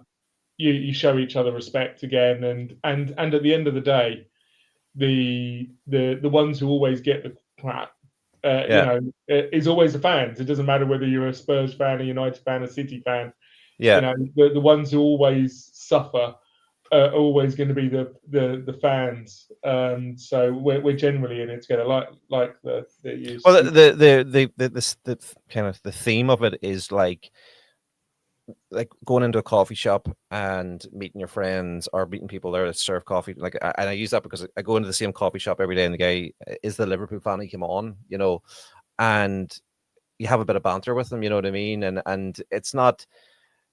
you show each other respect again, and at the end of the day, the ones who always get the crap, is always the fans. It doesn't matter whether you're a Spurs fan, a United fan, a City fan. Yeah. The ones who always suffer are always going to be the fans. So we're generally in it together, like the Well, the kind of the theme of it is like going into a coffee shop and meeting your friends or meeting people there that serve coffee. Like, and I use that because I go into the same coffee shop every day, and the guy is the Liverpool fan. He came on, and you have a bit of banter with them. You know what I mean? And it's not,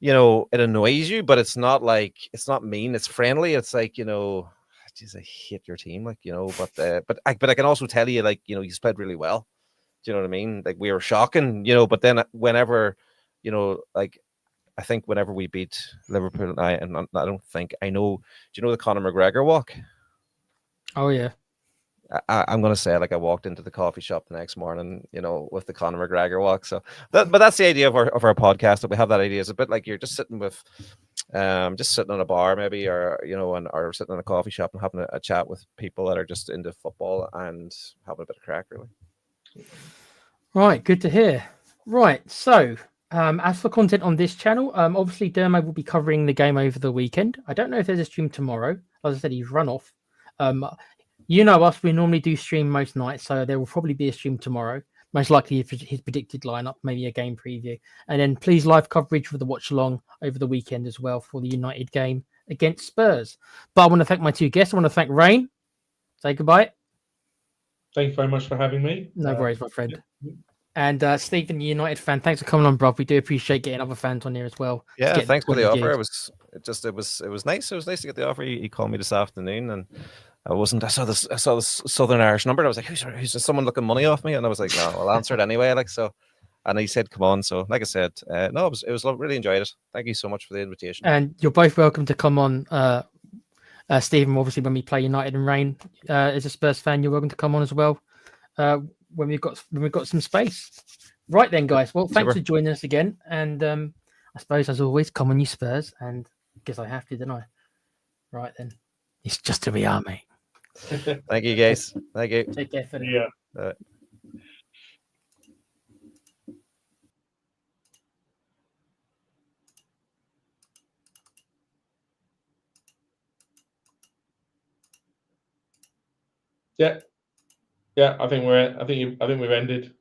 it annoys you, but it's not like, it's not mean. It's friendly. It's like, geez, I hate your team, like, but I can also tell you, like, you played really well. Do you know what I mean? Like, we were shocking, but then whenever, like, I think whenever we beat Liverpool, I don't think I know. Do you know the Conor McGregor walk? Oh yeah. I'm gonna say, like, I walked into the coffee shop the next morning, with the Conor McGregor walk. So but that's the idea of our podcast. That we have that idea. It's a bit like you're just sitting with, just sitting on a bar maybe, or or sitting in a coffee shop and having a chat with people that are just into football and having a bit of crack, really. Right, good to hear. Right, so as for content on this channel, obviously Dermo will be covering the game over the weekend. I don't know if there's a stream tomorrow. As I said, he's run off. You know us, we normally do stream most nights, so there will probably be a stream tomorrow. Most likely if his predicted lineup, maybe a game preview. And then please live coverage for the watch along over the weekend as well for the United game against Spurs. But I want to thank my two guests. I want to thank Rain. Say goodbye. Thank you very much for having me. No worries, my friend. And Stephen, the United fan, thanks for coming on, bro. We do appreciate getting other fans on here as well. Yeah, thanks for the offer. It was nice. It was nice to get the offer. He called me this afternoon, and I saw this Southern Irish number, and I was like, who's someone looking money off me? And I was like, no, I'll answer it anyway. Like, so, and he said, come on. So, like I said, no, it was really enjoyed it. Thank you so much for the invitation. And you're both welcome to come on. Stephen, obviously, when we play United and Rain, as a Spurs fan, you're welcome to come on as well. When we've got some space. Right then, guys. Well, thanks for joining us again. And I suppose, as always, come on, you Spurs. And because I have to, don't I? Right then. It's just who we are, mate. Thank you, guys. Thank you. Take care for now. Yeah. Yeah. I think we've ended.